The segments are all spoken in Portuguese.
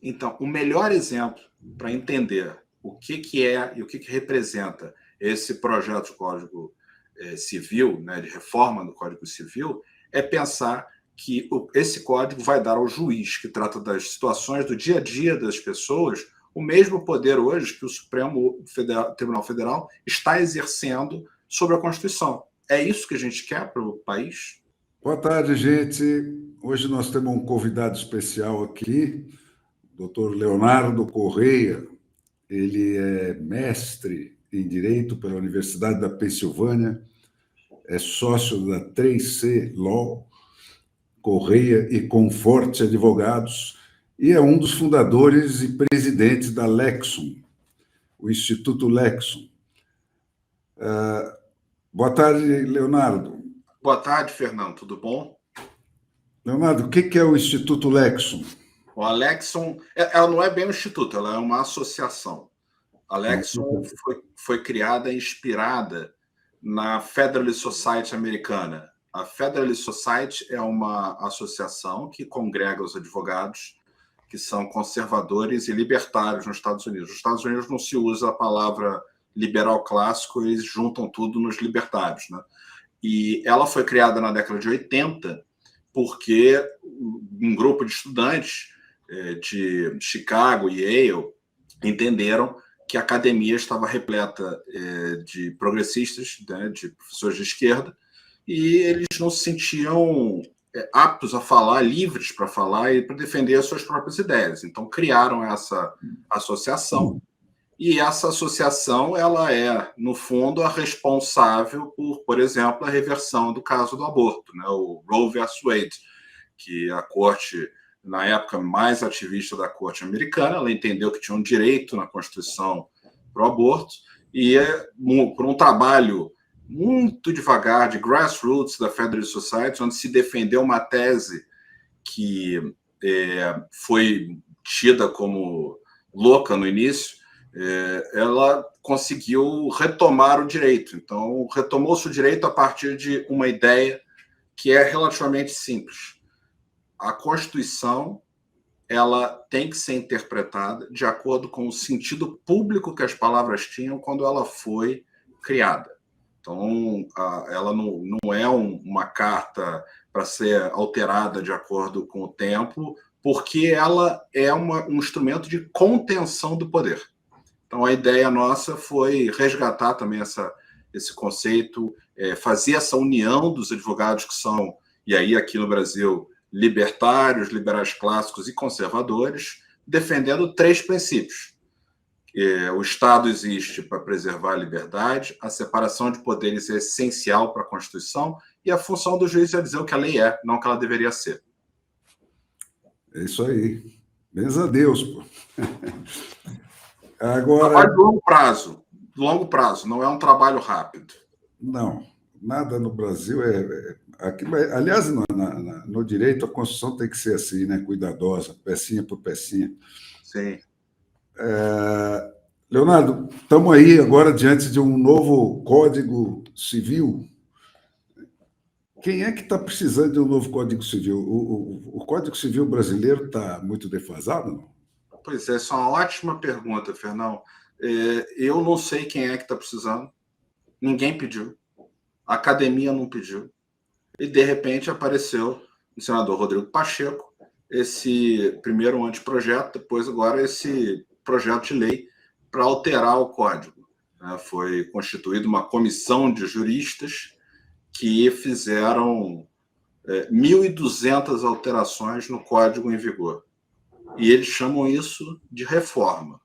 Então, o melhor exemplo para entender o que é e o que representa esse projeto de Código Civil, né, de reforma do Código Civil, é pensar que esse código vai dar ao juiz, que trata das situações do dia a dia das pessoas, o mesmo poder hoje que o Tribunal Federal está exercendo sobre a Constituição. É isso que a gente quer para o país? Boa tarde, gente. Hoje nós temos um convidado especial aqui, o Dr. Leonardo Correia. Ele é mestre em Direito pela Universidade da Pensilvânia, é sócio da 3C Law, Correia e Conforte Advogados, e é um dos fundadores e presidentes da Lexum, o Instituto Lexum. Boa tarde, Leonardo. Boa tarde, Fernando. Tudo bom? Leonardo, o que é o Instituto Lexum? O Lexum, ela não é bem um instituto, ela é uma associação. A Lexum foi criada e inspirada na Federalist Society americana. A Federalist Society é uma associação que congrega os advogados que são conservadores e libertários nos Estados Unidos. Nos Estados Unidos não se usa a palavra liberal clássico, eles juntam tudo nos libertários, né? E ela foi criada na década de 80 porque um grupo de estudantes de Chicago e Yale entenderam que a academia estava repleta de progressistas, né, de professores de esquerda, e eles não se sentiam aptos a falar, livres para falar e para defender as suas próprias ideias. Então, criaram essa associação, e essa associação ela é, no fundo, a responsável por exemplo, a reversão do caso do aborto, né, o Roe versus Wade, que a corte, na época mais ativista da corte americana, ela entendeu que tinha um direito na Constituição para o aborto, e por um trabalho muito devagar de grassroots da Federalist Society, onde se defendeu uma tese que foi tida como louca no início, ela conseguiu retomar o direito. Então, retomou-se o direito a partir de uma ideia que é relativamente simples. A Constituição ela tem que ser interpretada de acordo com o sentido público que as palavras tinham quando ela foi criada. Então, ela não é uma carta para ser alterada de acordo com o tempo, porque ela é um instrumento de contenção do poder. Então, a ideia nossa foi resgatar também esse conceito, fazer essa união dos advogados que são, e aí aqui no Brasil, libertários, liberais clássicos e conservadores, defendendo 3 princípios. O Estado existe para preservar a liberdade, a separação de poderes é essencial para a Constituição e a função do juiz é dizer o que a lei é, não o que ela deveria ser. É isso aí. Bens a Deus, pô. Agora... Trabalho de longo prazo, não é um trabalho rápido. Não, nada no Brasil aqui, aliás, no direito, a Constituição tem que ser assim, né? Cuidadosa, pecinha por pecinha. Sim. Leonardo, estamos aí agora diante de um novo Código Civil. Quem é que está precisando de um novo Código Civil? O Código Civil brasileiro está muito defasado, não? Pois é, essa é uma ótima pergunta, Fernão. Eu não sei quem é que está precisando. Ninguém pediu. A academia não pediu. E, de repente, apareceu o senador Rodrigo Pacheco, esse primeiro anteprojeto, depois agora esse projeto de lei para alterar o código. Foi constituída uma comissão de juristas que fizeram 1.200 alterações no código em vigor. E eles chamam isso de reforma.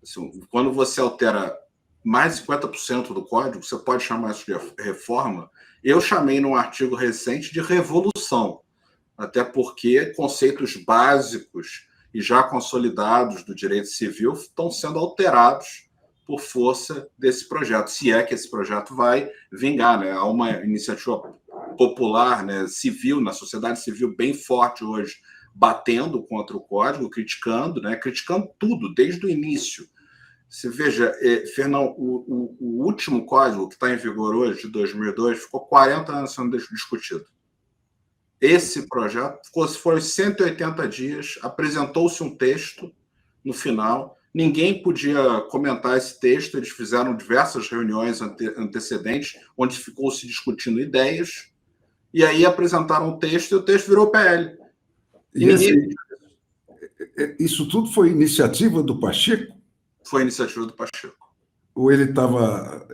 Assim, quando você altera mais de 50% do código, você pode chamar isso de reforma. Eu chamei num artigo recente de revolução, até porque conceitos básicos e já consolidados do direito civil estão sendo alterados por força desse projeto, se é que esse projeto vai vingar, né? Há uma iniciativa popular, né, civil, na sociedade civil bem forte hoje, batendo contra o código, criticando, né, criticando tudo, desde o início. Você veja, Fernão, o último código que está em vigor hoje, de 2002, ficou 40 anos sendo discutido. Esse projeto foram 180 dias, apresentou-se um texto no final, ninguém podia comentar esse texto, eles fizeram diversas reuniões antecedentes, onde ficou se discutindo ideias, e aí apresentaram o texto, e o texto virou PL. Isso tudo foi iniciativa do Pacheco? Foi iniciativa do Pacheco. Ou ele estava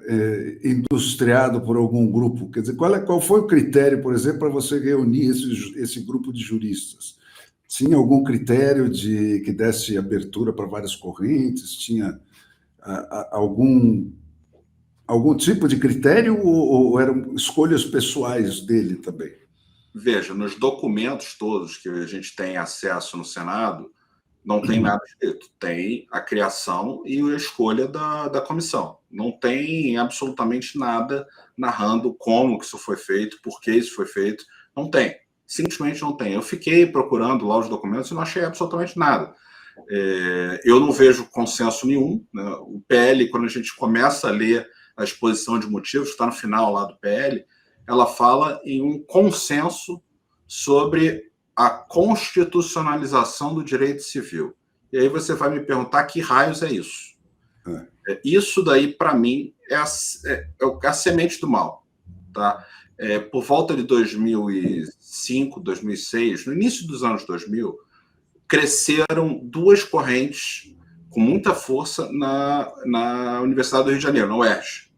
industriado por algum grupo? Quer dizer, qual foi o critério, por exemplo, para você reunir esse grupo de juristas? Tinha algum critério que desse abertura para várias correntes? Tinha algum tipo de critério ou eram escolhas pessoais dele também? Veja, nos documentos todos que a gente tem acesso no Senado, não tem nada escrito. Tem a criação e a escolha da comissão. Não tem absolutamente nada narrando como que isso foi feito, por que isso foi feito. Não tem. Simplesmente não tem. Eu fiquei procurando lá os documentos e não achei absolutamente nada. Eu não vejo consenso nenhum, né? O PL, quando a gente começa a ler a exposição de motivos, está no final lá do PL, ela fala em um consenso sobre a constitucionalização do direito civil. E aí você vai me perguntar que raios é isso. Isso daí, para mim, é a semente do mal. Tá? Por volta de 2005, 2006, no início dos anos 2000, cresceram duas correntes com muita força na Universidade do Rio de Janeiro, na UERJ,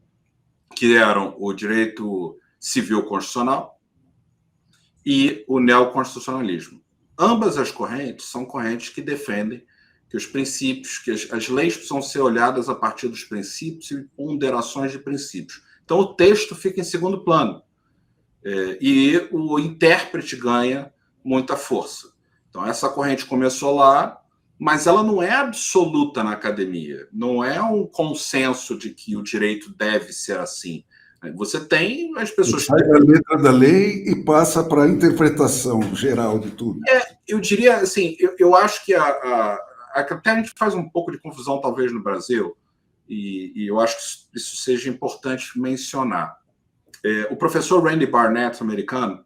que eram o direito civil constitucional e o neoconstitucionalismo. Ambas as correntes são correntes que defendem que os princípios, que as leis precisam ser olhadas a partir dos princípios e ponderações de princípios. Então, o texto fica em segundo plano e o intérprete ganha muita força. Então, essa corrente começou lá, mas ela não é absoluta na academia. Não é um consenso de que o direito deve ser assim. Você tem as pessoas... Sai da letra da lei e passa para a interpretação geral de tudo. Eu diria assim, eu acho que até a gente faz um pouco de confusão, talvez, no Brasil, e eu acho que isso seja importante mencionar. O professor Randy Barnett, americano,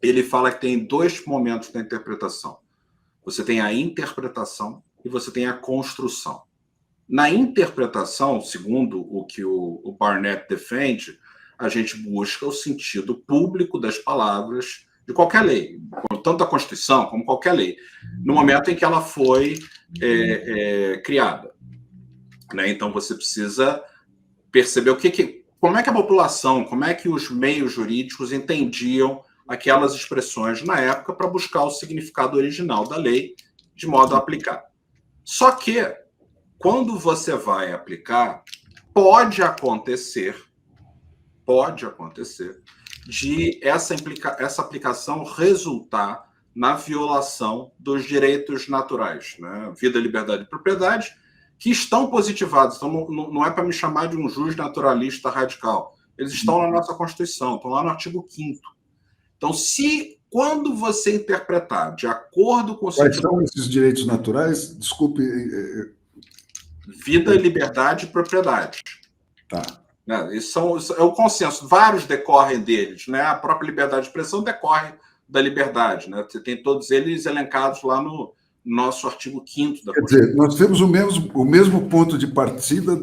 ele fala que tem dois momentos da interpretação. Você tem a interpretação e você tem a construção. Na interpretação, segundo o que o Barnett defende, a gente busca o sentido público das palavras de qualquer lei, tanto a Constituição como qualquer lei, no momento em que ela foi criada. Né? Então, você precisa perceber como é que a população, como é que os meios jurídicos entendiam aquelas expressões na época para buscar o significado original da lei de modo a aplicar. Só que, quando você vai aplicar, pode acontecer de essa aplicação resultar na violação dos direitos naturais, né? Vida, liberdade e propriedade, que estão positivados. Então, não é para me chamar de um juiz naturalista radical. Eles estão na nossa Constituição, estão lá no artigo 5º. Então, quando você interpretar de acordo com... Quais são esses direitos naturais? Desculpe... Vida, liberdade e propriedade. Tá. Isso é o consenso. Vários decorrem deles. Né? A própria liberdade de expressão decorre da liberdade. Né? Você tem todos eles elencados lá no nosso artigo 5º da Constituição. Quer dizer, nós temos o mesmo ponto de partida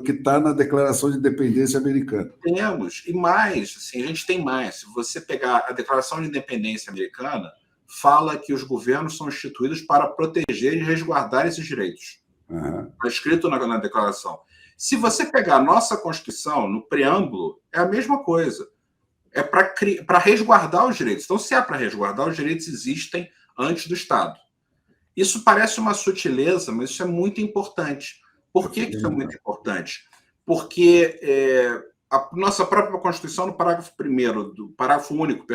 que está na Declaração de Independência americana. Temos. E mais, assim, a gente tem mais. Se você pegar a Declaração de Independência americana, fala que os governos são instituídos para proteger e resguardar esses direitos. Está escrito na declaração. Se você pegar a nossa Constituição, no preâmbulo, é a mesma coisa. É para resguardar os direitos. Então, se é para resguardar, os direitos existem antes do Estado. Isso parece uma sutileza, mas isso é muito importante. Por que isso é muito importante? Porque a nossa própria Constituição, no parágrafo único,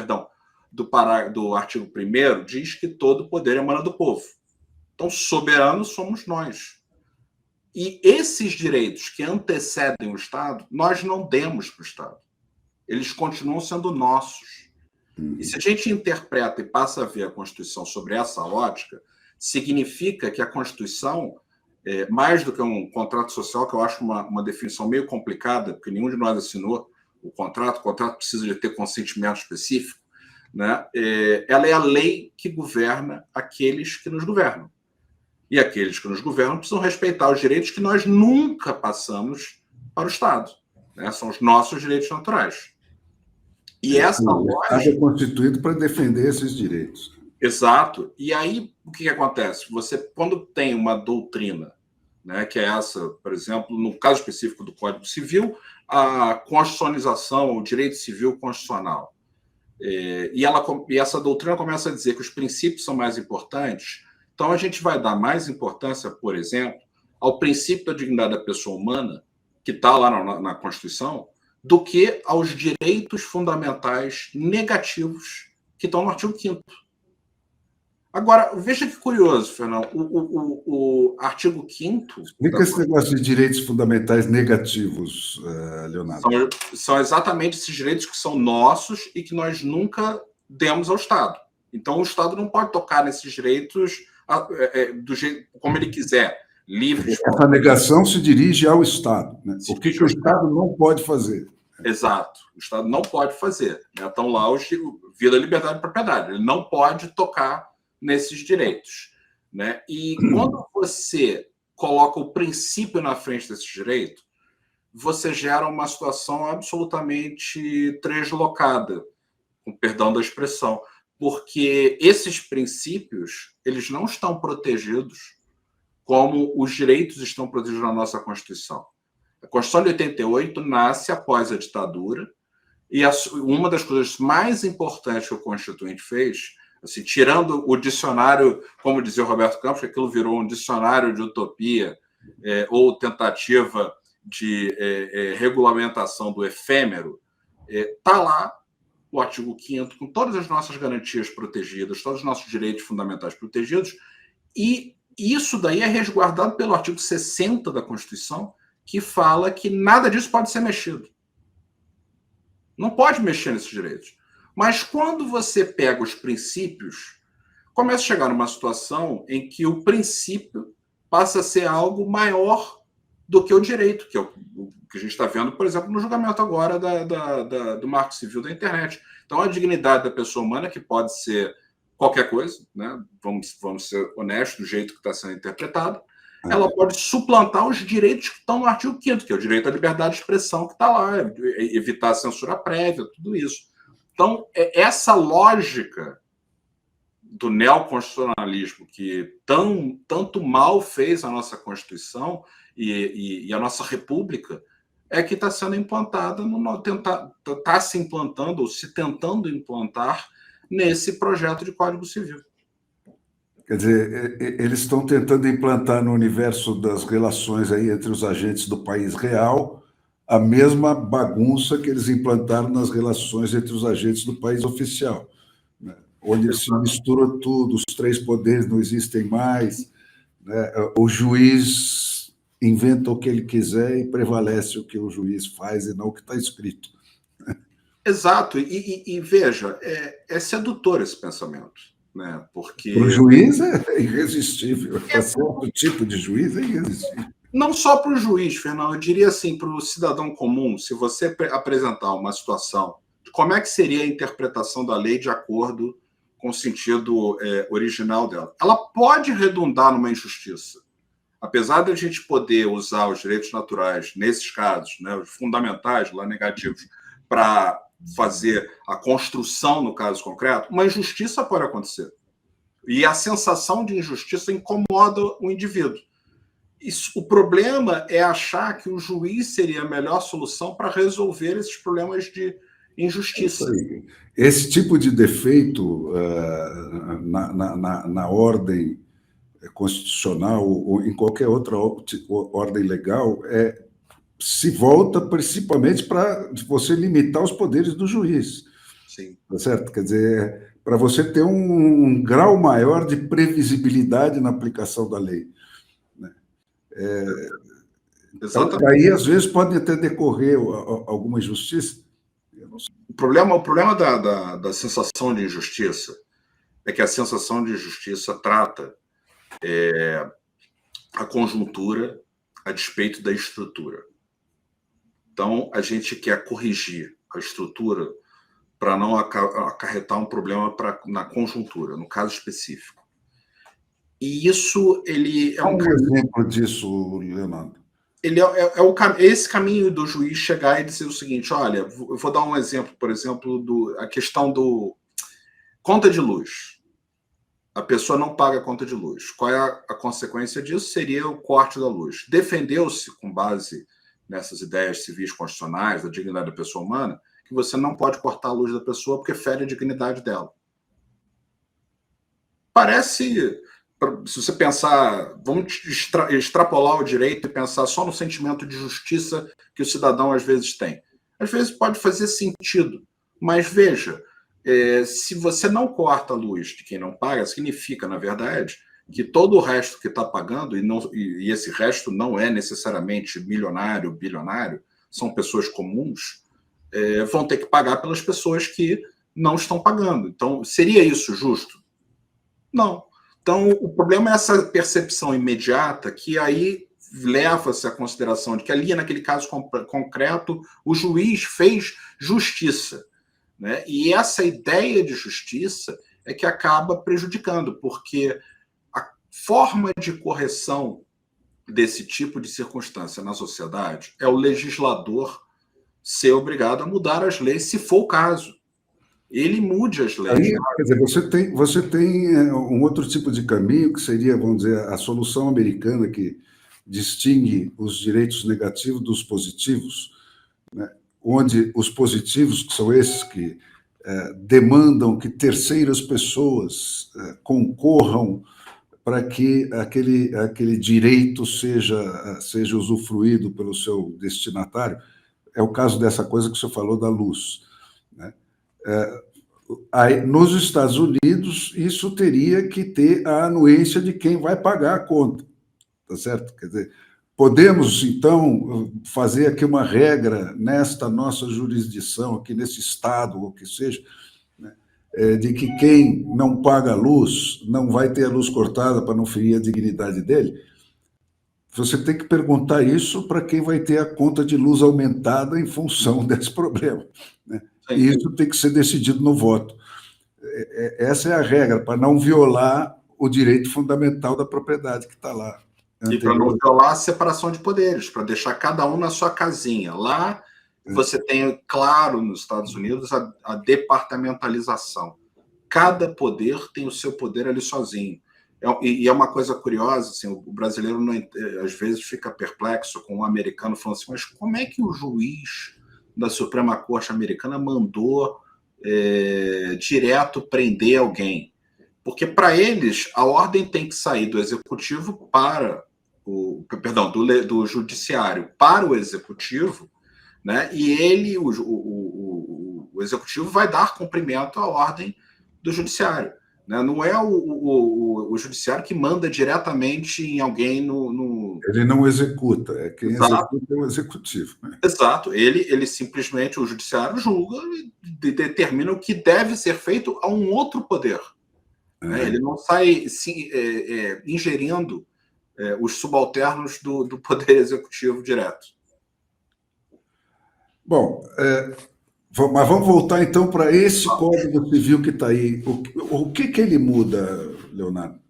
do artigo 1º, diz que todo poder emana do povo. Então, soberanos somos nós. E esses direitos que antecedem o Estado, nós não demos para o Estado. Eles continuam sendo nossos. E se a gente interpreta e passa a ver a Constituição sobre essa ótica, significa que a Constituição, mais do que um contrato social, que eu acho uma definição meio complicada, porque nenhum de nós assinou o contrato precisa de ter consentimento específico, né? Ela é a lei que governa aqueles que nos governam. E aqueles que nos governam precisam respeitar os direitos que nós nunca passamos para o Estado, né? São os nossos direitos naturais. E essa O Estado é lógica... constituído para defender esses direitos. Exato. E aí, o que acontece? Você, quando tem uma doutrina, né, que é essa, por exemplo, no caso específico do Código Civil, a constitucionalização, o direito civil constitucional, e essa doutrina começa a dizer que os princípios são mais importantes, então a gente vai dar mais importância, por exemplo, ao princípio da dignidade da pessoa humana, que está lá na Constituição, do que aos direitos fundamentais negativos que estão no artigo 5º. Agora, veja que curioso, Fernando, o artigo 5º... Explica esse negócio de direitos fundamentais negativos, Leonardo. São exatamente esses direitos que são nossos e que nós nunca demos ao Estado. Então, o Estado não pode tocar nesses direitos do jeito como ele quiser, livres. Essa negação se dirige ao Estado. Né? O que o Estado não pode fazer. Exato. O Estado não pode fazer. Né? Estão lá os vida, liberdade e propriedade. Ele não pode tocar nesses direitos. Né? E quando você coloca o princípio na frente desses direitos, você gera uma situação absolutamente translocada, com perdão da expressão, porque esses princípios eles não estão protegidos como os direitos estão protegidos na nossa Constituição. A Constituição de 88 nasce após a ditadura e uma das coisas mais importantes que o Constituinte fez, assim, tirando o dicionário, como dizia o Roberto Campos, que aquilo virou um dicionário de utopia ou tentativa de regulamentação do efêmero, está lá o artigo 5º, com todas as nossas garantias protegidas, todos os nossos direitos fundamentais protegidos, e isso daí é resguardado pelo artigo 60 da Constituição, que fala que nada disso pode ser mexido. Não pode mexer nesses direitos. Mas quando você pega os princípios, começa a chegar numa situação em que o princípio passa a ser algo maior do que o direito, que é o que a gente está vendo, por exemplo, no julgamento agora do Marco Civil da internet. Então, a dignidade da pessoa humana, que pode ser qualquer coisa, né? Vamos ser honestos do jeito que está sendo interpretado, ela pode suplantar os direitos que estão no artigo 5º, que é o direito à liberdade de expressão que está lá, evitar a censura prévia, tudo isso. Então, essa lógica do neoconstitucionalismo que tanto mal fez a nossa Constituição e a nossa República é que está sendo implantada, está se implantando ou se tentando implantar nesse projeto de Código Civil. Quer dizer, eles estão tentando implantar no universo das relações aí entre os agentes do país real a mesma bagunça que eles implantaram nas relações entre os agentes do país oficial, né? Onde se mistura tudo, os três poderes não existem mais, né? O juiz inventa o que ele quiser e prevalece o que o juiz faz e não o que está escrito. Exato. E veja, é sedutor esse pensamento. Né? Porque para o juiz é irresistível. Para certo tipo de juiz é irresistível. Não só para o juiz, Fernando, eu diria assim, para o cidadão comum, se você apresentar uma situação de como é que seria a interpretação da lei de acordo com o sentido original dela, ela pode redundar numa injustiça. Apesar de a gente poder usar os direitos naturais, nesses casos, né, os fundamentais, lá negativos, para fazer a construção no caso concreto, uma injustiça pode acontecer. E a sensação de injustiça incomoda o indivíduo. O problema é achar que o juiz seria a melhor solução para resolver esses problemas de injustiça. Esse tipo de defeito na ordem constitucional ou em qualquer outra ordem legal se volta principalmente para você limitar os poderes do juiz. Sim. Tá certo? Quer dizer, para você ter um grau maior de previsibilidade na aplicação da lei. Né? Então, daí, às vezes, pode até decorrer alguma injustiça. O problema da sensação de injustiça é que a sensação de injustiça trata a conjuntura a despeito da estrutura. Então, a gente quer corrigir a estrutura para não acarretar um problema na conjuntura, no caso específico. E isso ele é um exemplo disso, Leonardo. Ele esse caminho do juiz chegar e dizer o seguinte: olha, eu vou dar um exemplo, por exemplo, a questão do conta de luz. A pessoa não paga a conta de luz. Qual é a consequência disso? Seria o corte da luz. Defendeu-se, com base nessas ideias civis constitucionais, da dignidade da pessoa humana, que você não pode cortar a luz da pessoa porque fere a dignidade dela. Parece, se você pensar, vamos extrapolar o direito e pensar só no sentimento de justiça que o cidadão às vezes tem. Às vezes pode fazer sentido, mas veja, se você não corta a luz de quem não paga, significa, na verdade, que todo o resto que está pagando, e esse resto não é necessariamente milionário, bilionário, são pessoas comuns, vão ter que pagar pelas pessoas que não estão pagando. Então, seria isso justo? Não. Então, o problema é essa percepção imediata que aí leva-se à consideração de que ali, naquele caso concreto, o juiz fez justiça, né? E essa ideia de justiça é que acaba prejudicando, porque a forma de correção desse tipo de circunstância na sociedade é o legislador ser obrigado a mudar as leis, se for o caso. Ele mude as leis. Aí, quer dizer, você tem um outro tipo de caminho, que seria, vamos dizer, a solução americana, que distingue os direitos negativos dos positivos, né? Onde os positivos, que são esses que demandam que terceiras pessoas concorram para que aquele direito seja usufruído pelo seu destinatário. É o caso dessa coisa que você falou da luz, né? Aí, nos Estados Unidos, isso teria que ter a anuência de quem vai pagar a conta, tá certo? Quer dizer, podemos, então, fazer aqui uma regra nesta nossa jurisdição, aqui nesse estado, ou que seja, né, de que quem não paga a luz não vai ter a luz cortada para não ferir a dignidade dele. Você tem que perguntar isso para quem vai ter a conta de luz aumentada em função desse problema, né? E isso tem que ser decidido no voto. Essa é a regra, para não violar o direito fundamental da propriedade que está lá. E para não violar a separação de poderes, para deixar cada um na sua casinha. Lá você tem, claro, nos Estados Unidos, a departamentalização. Cada poder tem o seu poder ali sozinho. E é uma coisa curiosa, assim, o brasileiro não, às vezes fica perplexo com o americano falando assim, mas como é que o juiz da Suprema Corte americana mandou direto prender alguém? Porque para eles a ordem tem que sair do executivo para do judiciário para o executivo, né? E ele, o executivo, vai dar cumprimento à ordem do judiciário, né? Não é o judiciário que manda diretamente em alguém no... Ele não executa, quem executa é o executivo, né? Exato, ele simplesmente, o judiciário julga e determina o que deve ser feito a um outro poder. Né? Ele não sai ingerindo os subalternos do poder executivo direto. Bom, mas vamos voltar então para esse Código Civil que está aí. O que ele muda, Leonardo?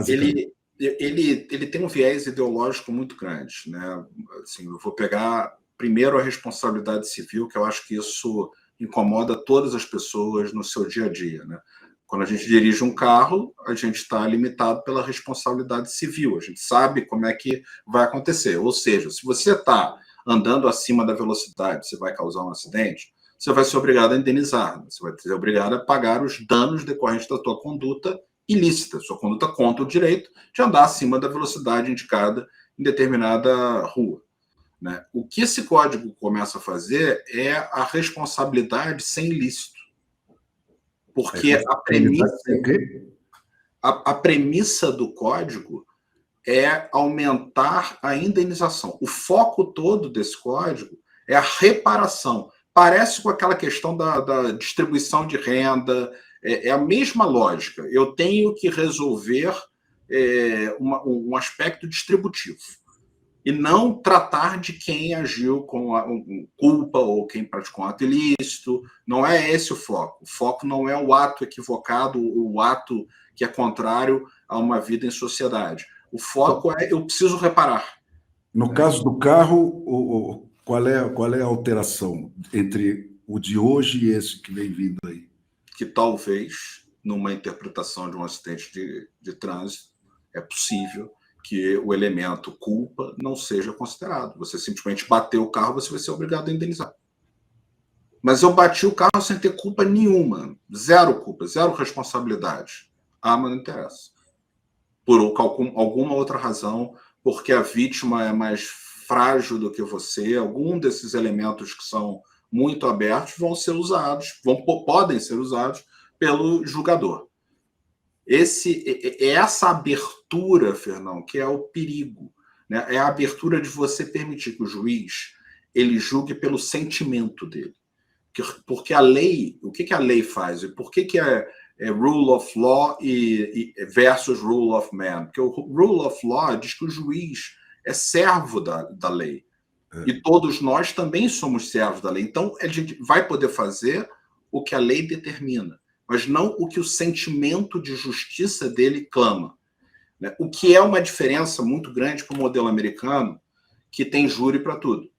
Ele tem um viés ideológico muito grande, né? Assim, eu vou pegar primeiro a responsabilidade civil, que eu acho que isso incomoda todas as pessoas no seu dia a dia, né? Quando a gente dirige um carro, a gente está limitado pela responsabilidade civil. A gente sabe como é que vai acontecer. Ou seja, se você está andando acima da velocidade, você vai causar um acidente, você vai ser obrigado a indenizar. Você vai ser obrigado a pagar os danos decorrentes da sua conduta ilícita, sua conduta contra o direito de andar acima da velocidade indicada em determinada rua, né? O que esse código começa a fazer é a responsabilidade sem ilícito. Porque a premissa do código é aumentar a indenização. O foco todo desse código é a reparação. Parece com aquela questão da distribuição de renda, é a mesma lógica. Eu tenho que resolver um aspecto distributivo. e não tratar de quem agiu com culpa ou quem praticou um ato ilícito. Não é esse o foco. O foco não é o ato equivocado, o ato que é contrário a uma vida em sociedade. O foco é eu preciso reparar. No caso do carro, qual é a alteração entre o de hoje e esse que vem vindo aí? Que talvez, numa interpretação de um acidente de trânsito, é possível que o elemento culpa não seja considerado. Você simplesmente bateu o carro, você vai ser obrigado a indenizar. Mas eu bati o carro sem ter culpa nenhuma. Zero culpa, zero responsabilidade. Ah, mas não interessa. Por alguma outra razão, porque a vítima é mais frágil do que você, algum desses elementos que são muito abertos vão ser usados, podem ser usados pelo julgador. Essa abertura, Fernão, que é o perigo, né? É a abertura de você permitir que o juiz ele julgue pelo sentimento dele. Porque a lei, o que a lei faz? E por que é rule of law versus rule of man? Porque o rule of law diz que o juiz é servo da lei. E todos nós também somos servos da lei. Então, a gente vai poder fazer o que a lei determina, mas não o que o sentimento de justiça dele clama. Né? O que é uma diferença muito grande para o modelo americano, que tem júri para tudo.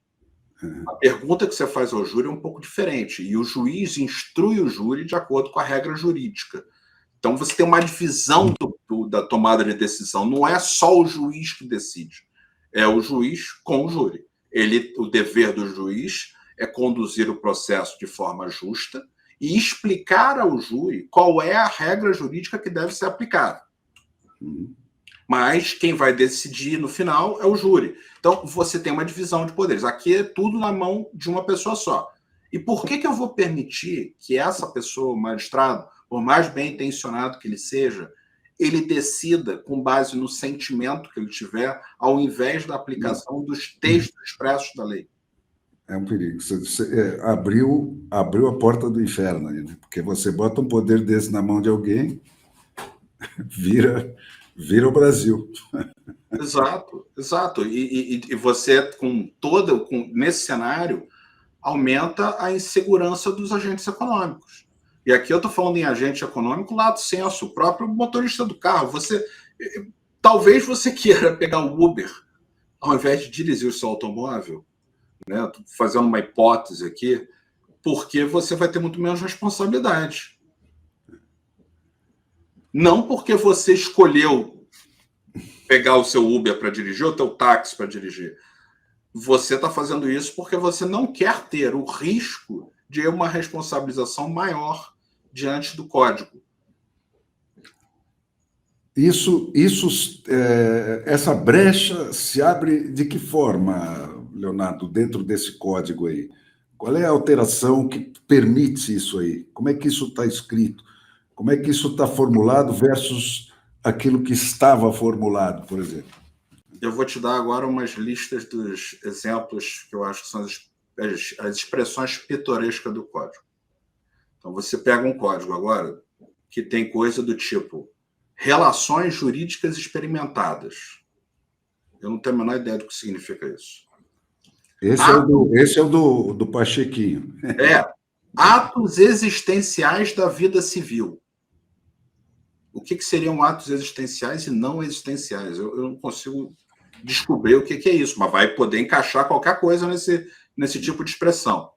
A pergunta que você faz ao júri é um pouco diferente, e o juiz instrui o júri de acordo com a regra jurídica. Então, você tem uma divisão da tomada de decisão. Não é só o juiz que decide, é o juiz com o júri. O dever do juiz é conduzir o processo de forma justa e explicar ao júri qual é a regra jurídica que deve ser aplicada. Mas quem vai decidir no final é o júri. Então, você tem uma divisão de poderes. Aqui é tudo na mão de uma pessoa só. E por que eu vou permitir que essa pessoa, o magistrado, por mais bem intencionado que ele seja, ele decida com base no sentimento que ele tiver, ao invés da aplicação dos textos expressos da lei? É um perigo. Você abriu a porta do inferno aí, né? Porque você bota um poder desse na mão de alguém, vira o Brasil. Exato, exato. E você, nesse cenário, aumenta a insegurança dos agentes econômicos. E aqui eu estou falando em agente econômico lato sensu, o próprio motorista do carro. Talvez você queira pegar o Uber ao invés de dirigir o seu automóvel, né? Estou fazendo uma hipótese aqui, porque você vai ter muito menos responsabilidade. Não porque você escolheu pegar o seu Uber para dirigir, ou o teu táxi para dirigir. Você está fazendo isso porque você não quer ter o risco de uma responsabilização maior diante do código. Essa brecha se abre de que forma, Leonardo, dentro desse código aí? Qual é a alteração que permite isso aí? Como é que isso está escrito? Como é que isso está formulado versus aquilo que estava formulado, por exemplo? Eu vou te dar agora umas listas dos exemplos que eu acho que são as expressões pitorescas do código. Então, você pega um código agora que tem coisa do tipo relações jurídicas experimentadas. Eu não tenho a menor ideia do que significa isso. Esse é o do Pachequinho. Atos existenciais da vida civil. O que seriam atos existenciais e não existenciais? Eu não consigo descobrir o que é isso, mas vai poder encaixar qualquer coisa nesse tipo de expressão.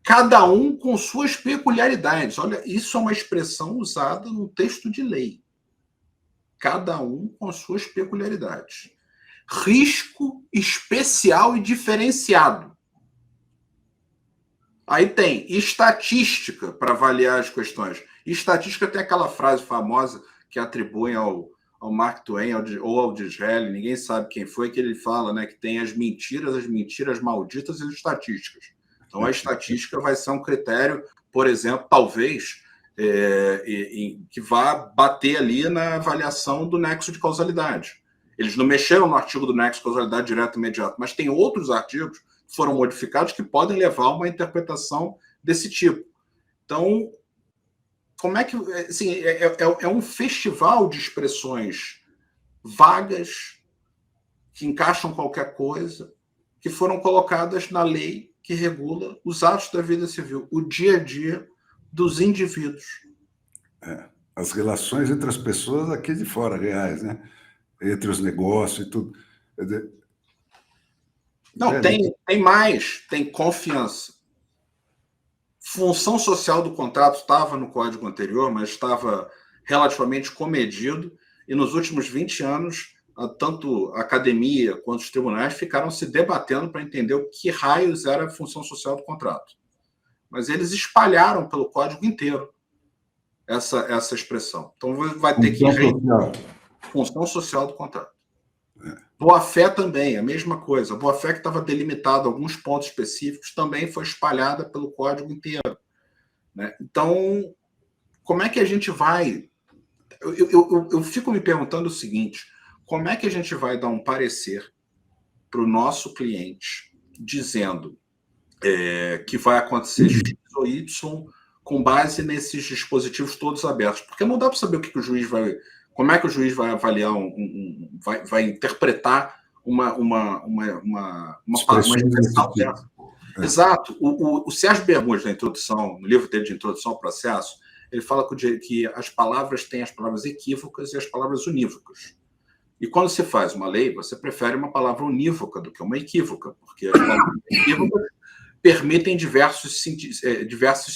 Cada um com suas peculiaridades. Olha, isso é uma expressão usada no texto de lei. Cada um com suas peculiaridades. Risco especial e diferenciado. Aí tem estatística para avaliar as questões. Estatística tem aquela frase famosa que atribuem ao Mark Twain ou ao Disraeli, ninguém sabe quem foi, que ele fala, né, que tem as mentiras malditas e as estatísticas. Então, a estatística vai ser um critério, por exemplo, talvez, que vá bater ali na avaliação do nexo de causalidade. Eles não mexeram no artigo do nexo de causalidade direto e imediato, mas tem outros artigos que foram modificados que podem levar a uma interpretação desse tipo. Então, como é que... Assim, é um festival de expressões vagas, que encaixam qualquer coisa, que foram colocadas na lei que regula os atos da vida civil, o dia a dia dos indivíduos. As relações entre as pessoas aqui de fora, reais, né? Entre os negócios e tudo. Não, tem mais, tem confiança. Função social do contrato estava no código anterior, mas estava relativamente comedido, e nos últimos 20 anos, tanto a academia quanto os tribunais ficaram se debatendo para entender o que raios era a função social do contrato. Mas eles espalharam pelo código inteiro essa expressão. Então, vai ter que... Função social do contrato. Boa-fé também, a mesma coisa. Boa-fé, que estava delimitado alguns pontos específicos, também foi espalhada pelo código inteiro. Né? Então, como é que a gente vai... Eu fico me perguntando o seguinte, como é que a gente vai dar um parecer para o nosso cliente dizendo que vai acontecer X ou Y com base nesses dispositivos todos abertos? Porque não dá para saber o que o juiz vai... Como é que o juiz vai avaliar, vai interpretar uma expressão dessa? Exato. O Sérgio Bermudes, na introdução, no livro dele de Introdução ao Processo, ele fala que as palavras têm as palavras equívocas e as palavras unívocas. E quando se faz uma lei, você prefere uma palavra unívoca do que uma equívoca, porque as palavras equívocas permitem diversos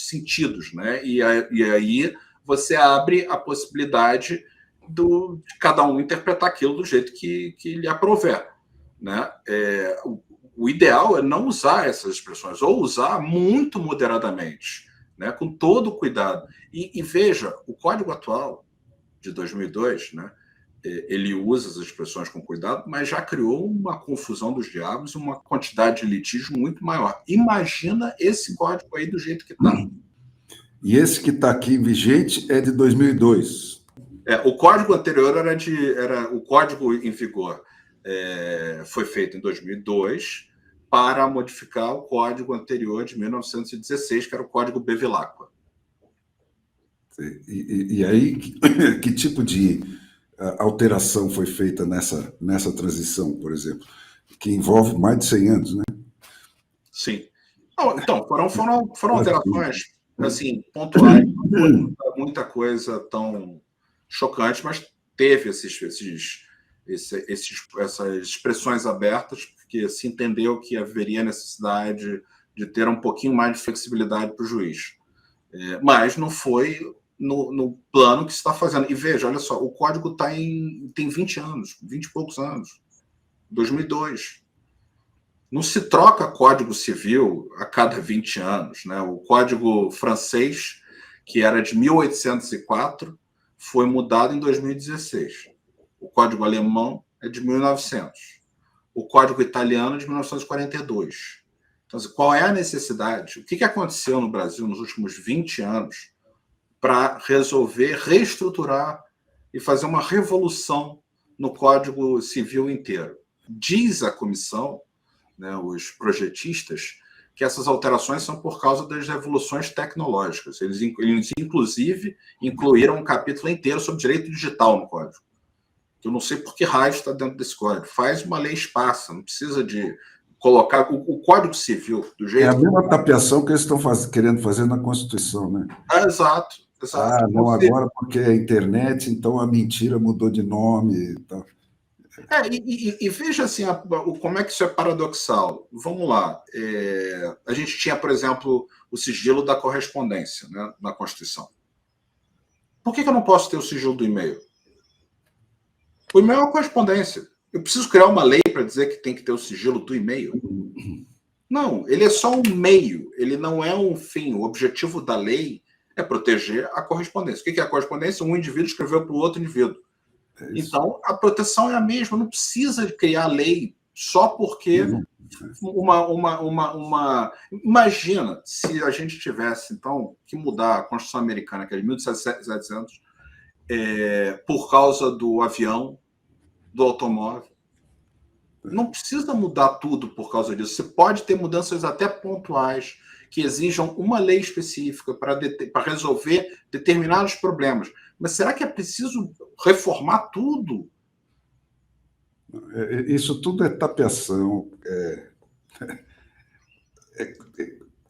sentidos, né? E aí você abre a possibilidade de cada um interpretar aquilo do jeito que lhe aprouver. Né? O ideal é não usar essas expressões, ou usar muito moderadamente, né? Com todo o cuidado. E veja, o Código atual de 2002, né? Ele usa as expressões com cuidado, mas já criou uma confusão dos diabos, uma quantidade de litígio muito maior. Imagina esse código aí do jeito que está. E esse que está aqui vigente é de 2002. O código anterior o código em vigor foi feito em 2002 para modificar o código anterior de 1916, que era o Código Bevilacqua. E aí, que tipo de alteração foi feita nessa transição, por exemplo, que envolve mais de 100 anos, né? Sim. Então, foram alterações assim, pontuais, não foi muita coisa tão chocante, mas teve essas expressões abertas, porque se entendeu que haveria necessidade de ter um pouquinho mais de flexibilidade para o juiz. Mas não foi no plano que se está fazendo. E veja, olha só, o código tem 20 anos, 20 e poucos anos, 2002. Não se troca código civil a cada 20 anos. Né? O código francês, que era de 1804, foi mudado em 2016. O código alemão é de 1900. O código italiano é de 1942. Então, qual é a necessidade? O que aconteceu no Brasil nos últimos 20 anos para resolver, reestruturar e fazer uma revolução no Código Civil inteiro? Diz a comissão, né, os projetistas, que essas alterações são por causa das revoluções tecnológicas. Eles inclusive, incluíram um capítulo inteiro sobre direito digital no código. Eu não sei por que raio está dentro desse código. Faz uma lei esparsa, não precisa de colocar o Código Civil do jeito... É a mesma tapeação que eles estão querendo fazer na Constituição, né? Exato. Não, agora porque é internet, então a mentira mudou de nome e tal. E veja assim, como é que isso é paradoxal. Vamos lá. A gente tinha, por exemplo, o sigilo da correspondência, né, na Constituição. Por que eu não posso ter o sigilo do e-mail? O e-mail é uma correspondência. Eu preciso criar uma lei para dizer que tem que ter o sigilo do e-mail? Não, ele é só um meio, ele não é um fim. O objetivo da lei é proteger a correspondência. O que é a correspondência? Um indivíduo escreveu para o outro indivíduo. Então, a proteção é a mesma, não precisa criar lei só porque Imagina se a gente tivesse, então, que mudar a Constituição Americana, que é de 1700, por causa do avião, do automóvel. Não precisa mudar tudo por causa disso. Você pode ter mudanças até pontuais que exijam uma lei específica para resolver determinados problemas. Mas será que é preciso reformar tudo? Isso tudo é tapeação.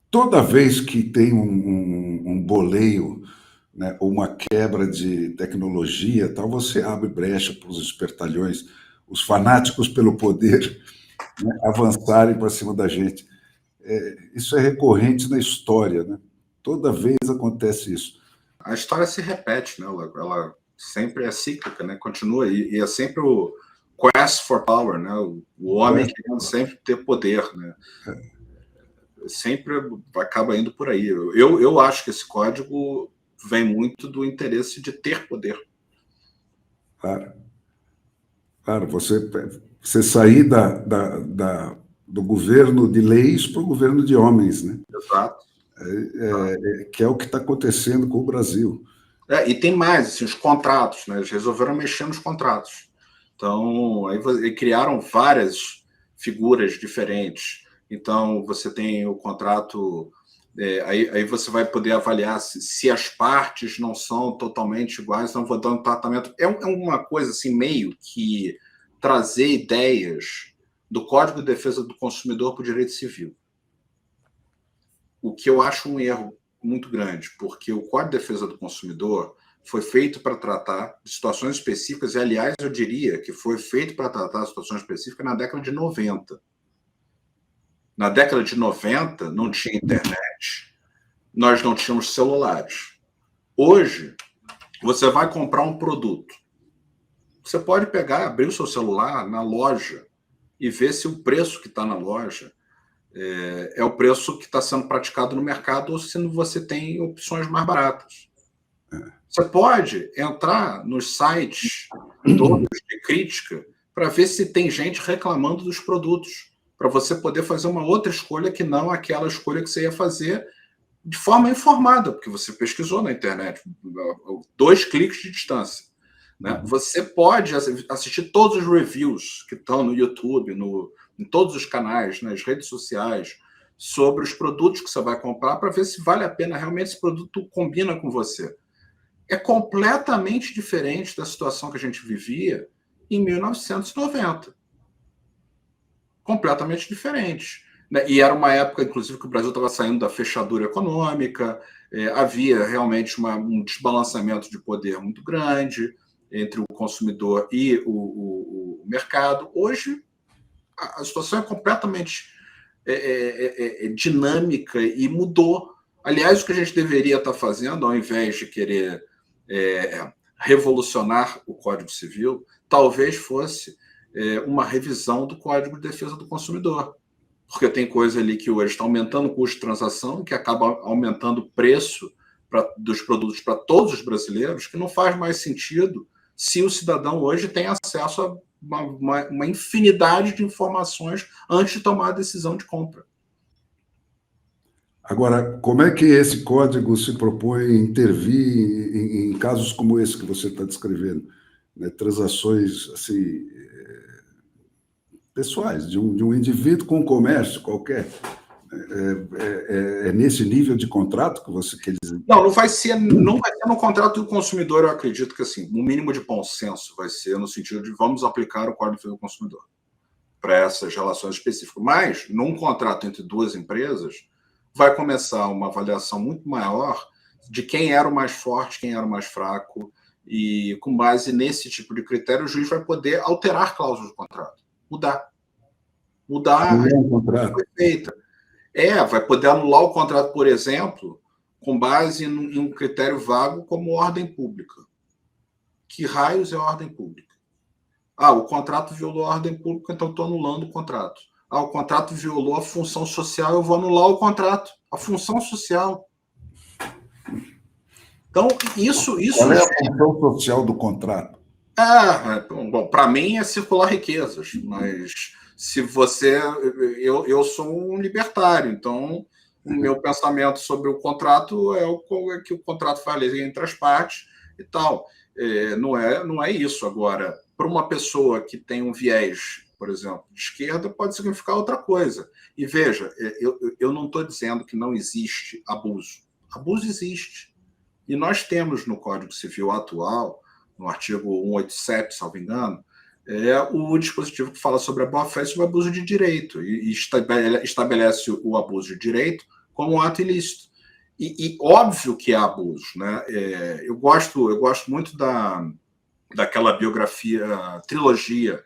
Toda vez que tem um boleio, né, ou uma quebra de tecnologia, tal, você abre brecha para os espertalhões, os fanáticos pelo poder, né, avançarem para cima da gente. Isso é recorrente na história, né? Toda vez acontece isso. A história se repete, né? Ela sempre é cíclica, né? Continua, e é sempre o quest for power, né? O homem querendo sempre ter poder, né? Sempre acaba indo por aí. Eu acho que esse código vem muito do interesse de ter poder. Claro. Claro, você sair do governo de leis para o governo de homens, né? Exato. Que é o que está acontecendo com o Brasil. E tem mais, assim, os contratos, né? Eles resolveram mexer nos contratos. Então, aí criaram várias figuras diferentes. Então, você tem o contrato, aí você vai poder avaliar se as partes não são totalmente iguais, não vou dando tratamento. É uma coisa assim, meio que trazer ideias do Código de Defesa do Consumidor para o direito civil. O que eu acho um erro muito grande, porque o Código de Defesa do Consumidor foi feito para tratar de situações específicas, e, aliás, eu diria que foi feito para tratar de situações específicas na década de 90. Na década de 90, não tinha internet, nós não tínhamos celulares. Hoje, você vai comprar um produto. Você pode pegar, abrir o seu celular na loja e ver se o preço que está na loja é o preço que está sendo praticado no mercado ou se você tem opções mais baratas. Você pode entrar nos sites todos de crítica para ver se tem gente reclamando dos produtos, para você poder fazer uma outra escolha que não aquela escolha que você ia fazer de forma informada, porque você pesquisou na internet, 2 cliques de distância. Né? Você pode assistir todos os reviews que estão no YouTube, em todos os canais, nas redes sociais, sobre os produtos que você vai comprar, para ver se vale a pena realmente esse produto combina com você. É completamente diferente da situação que a gente vivia em 1990. Completamente diferente. Né? E era uma época, inclusive, que o Brasil estava saindo da fechadura econômica, havia realmente um desbalanceamento de poder muito grande entre o consumidor e o mercado. Hoje, a situação é completamente dinâmica e mudou. Aliás, o que a gente deveria estar fazendo, ao invés de querer revolucionar o Código Civil, talvez fosse uma revisão do Código de Defesa do Consumidor. Porque tem coisa ali que hoje está aumentando o custo de transação, que acaba aumentando o preço dos produtos para todos os brasileiros, que não faz mais sentido se o cidadão hoje tem acesso a uma infinidade de informações antes de tomar a decisão de compra. Agora, como é que esse código se propõe intervir em casos como esse que você está descrevendo? Né? Transações assim, pessoais, de um indivíduo com um comércio qualquer. É nesse nível de contrato que você quer dizer? Não vai ser no contrato do consumidor. Eu acredito que assim, um mínimo de bom senso vai ser no sentido de vamos aplicar o Código de Defesa do Consumidor para essas relações específicas. Mas, num contrato entre 2 empresas, vai começar uma avaliação muito maior de quem era o mais forte, quem era o mais fraco, e com base nesse tipo de critério, o juiz vai poder alterar cláusulas do contrato, mudar o contrato. Foi feita. Vai poder anular o contrato, por exemplo, com base em um critério vago como ordem pública. Que raios é ordem pública? O contrato violou a ordem pública, então estou anulando o contrato. O contrato violou a função social, eu vou anular o contrato. A função social. Então, isso... Qual é a função social do contrato? Bom, para mim é circular riquezas, mas se você... Eu sou um libertário, então o meu pensamento sobre o contrato é o que o contrato faz entre as partes e tal. Não é isso. Agora, para uma pessoa que tem um viés, por exemplo, de esquerda, pode significar outra coisa. E veja, eu não estou dizendo que não existe abuso. Abuso existe. E nós temos no Código Civil atual, no artigo 187, salvo engano, é o dispositivo que fala sobre a boa-fé e sobre o abuso de direito, e estabelece o abuso de direito como um ato ilícito. E óbvio que há abuso, né? Eu gosto muito daquela biografia, trilogia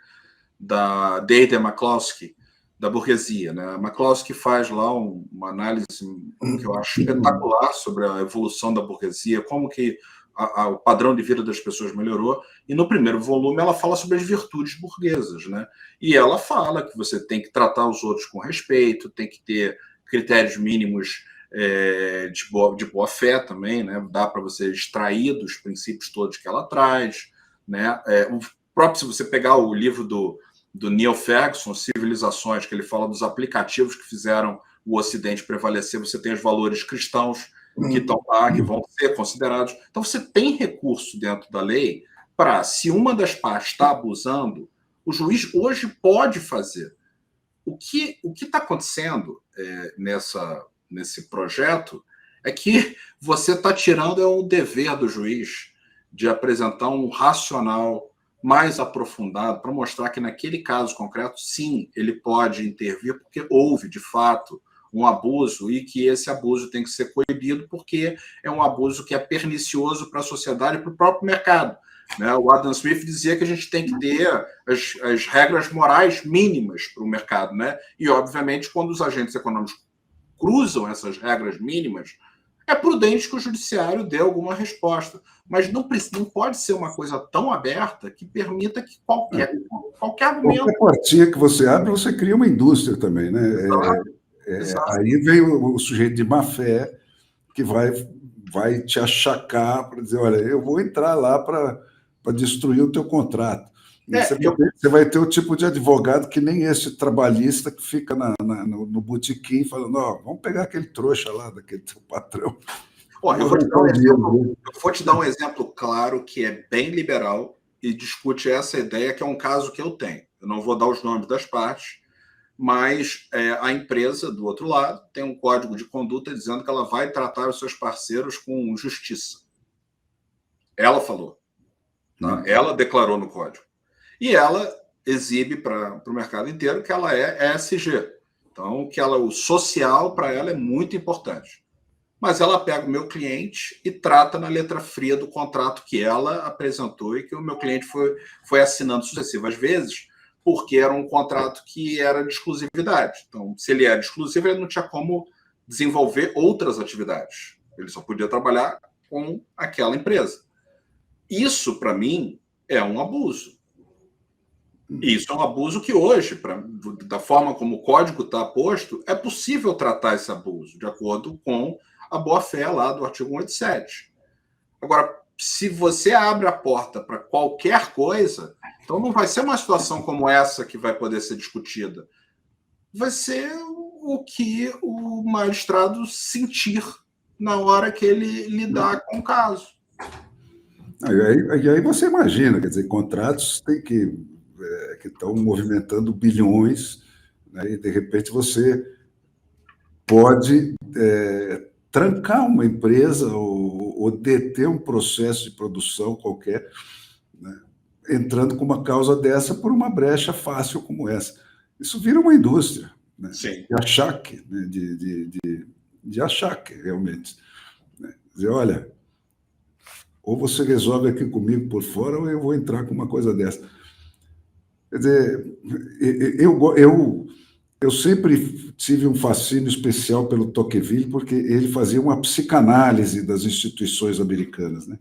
da Deirdre McCloskey, da burguesia, né? A McCloskey faz lá uma análise que eu acho espetacular sobre a evolução da burguesia, como que o padrão de vida das pessoas melhorou, e no primeiro volume ela fala sobre as virtudes burguesas, né? E ela fala que você tem que tratar os outros com respeito, tem que ter critérios mínimos de boa fé também, né? Dá para você extrair dos princípios todos que ela traz, né? O próprio, se você pegar o livro do Neil Ferguson, Civilizações, que ele fala dos aplicativos que fizeram o Ocidente prevalecer, você tem os valores cristãos que estão lá, que vão ser considerados. Então, você tem recurso dentro da lei para, se uma das partes está abusando, o juiz hoje pode fazer. O que está acontecendo nesse projeto é que você está tirando o dever do juiz de apresentar um racional mais aprofundado para mostrar que, naquele caso concreto, sim, ele pode intervir porque houve, de fato, um abuso e que esse abuso tem que ser coibido porque é um abuso que é pernicioso para a sociedade e para o próprio mercado. Né? O Adam Smith dizia que a gente tem que ter as regras morais mínimas para o mercado. Né? E, obviamente, quando os agentes econômicos cruzam essas regras mínimas, é prudente que o judiciário dê alguma resposta. Mas não pode ser uma coisa tão aberta que permita que qualquer argumento... Qualquer portinha que você abre, você cria uma indústria também, né? Aí vem o sujeito de má fé que vai te achacar para dizer, olha, eu vou entrar lá para destruir o teu contrato. Você vai ter o tipo de advogado que nem esse trabalhista que fica no botequim falando, vamos pegar aquele trouxa lá, daquele teu patrão. Eu vou te dar um exemplo claro que é bem liberal e discute essa ideia, que é um caso que eu tenho. Eu não vou dar os nomes das partes, mas a empresa, do outro lado, tem um código de conduta dizendo que ela vai tratar os seus parceiros com justiça. Ela falou. Tá? Ela declarou no código. E ela exibe para o mercado inteiro que ela é ESG. Então, o social para ela é muito importante. Mas ela pega o meu cliente e trata na letra fria do contrato que ela apresentou e que o meu cliente foi assinando sucessivas vezes, porque era um contrato que era de exclusividade. Então, se ele era exclusivo, ele não tinha como desenvolver outras atividades. Ele só podia trabalhar com aquela empresa. Isso, para mim, é um abuso. E isso é um abuso que hoje, da forma como o código está posto, é possível tratar esse abuso, de acordo com a boa-fé lá do artigo 187. Agora, se você abre a porta para qualquer coisa, então não vai ser uma situação como essa que vai poder ser discutida. Vai ser o que o magistrado sentir na hora que ele lidar com o caso. E aí você imagina, quer dizer, contratos que estão movimentando bilhões, né, e de repente você pode trancar uma empresa ou deter um processo de produção qualquer, né, entrando com uma causa dessa por uma brecha fácil como essa. Isso vira uma indústria, né, de achaque, né, de achaque, realmente. Né? Dizer, olha, ou você resolve aqui comigo por fora, ou eu vou entrar com uma coisa dessa. Quer dizer, eu sempre tive um fascínio especial pelo Tocqueville, porque ele fazia uma psicanálise das instituições americanas. Né?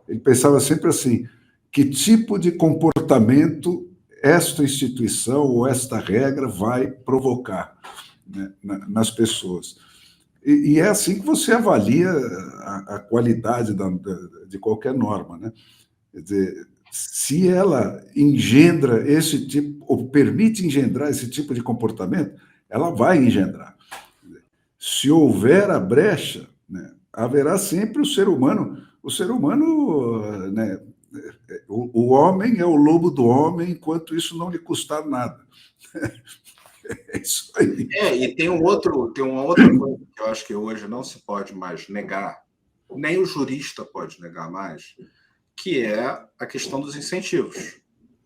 Ele pensava sempre assim, que tipo de comportamento esta instituição ou esta regra vai provocar, né, nas pessoas. E é assim que você avalia a qualidade de qualquer norma. Né? Quer dizer, se ela engendra esse tipo, ou permite engendrar esse tipo de comportamento, ela vai engendrar. Se houver a brecha, né, haverá sempre o ser humano. O ser humano, né, o homem é o lobo do homem, enquanto isso não lhe custar nada. É isso aí. E tem uma outra coisa que eu acho que hoje não se pode mais negar, nem o jurista pode negar mais, que é a questão dos incentivos.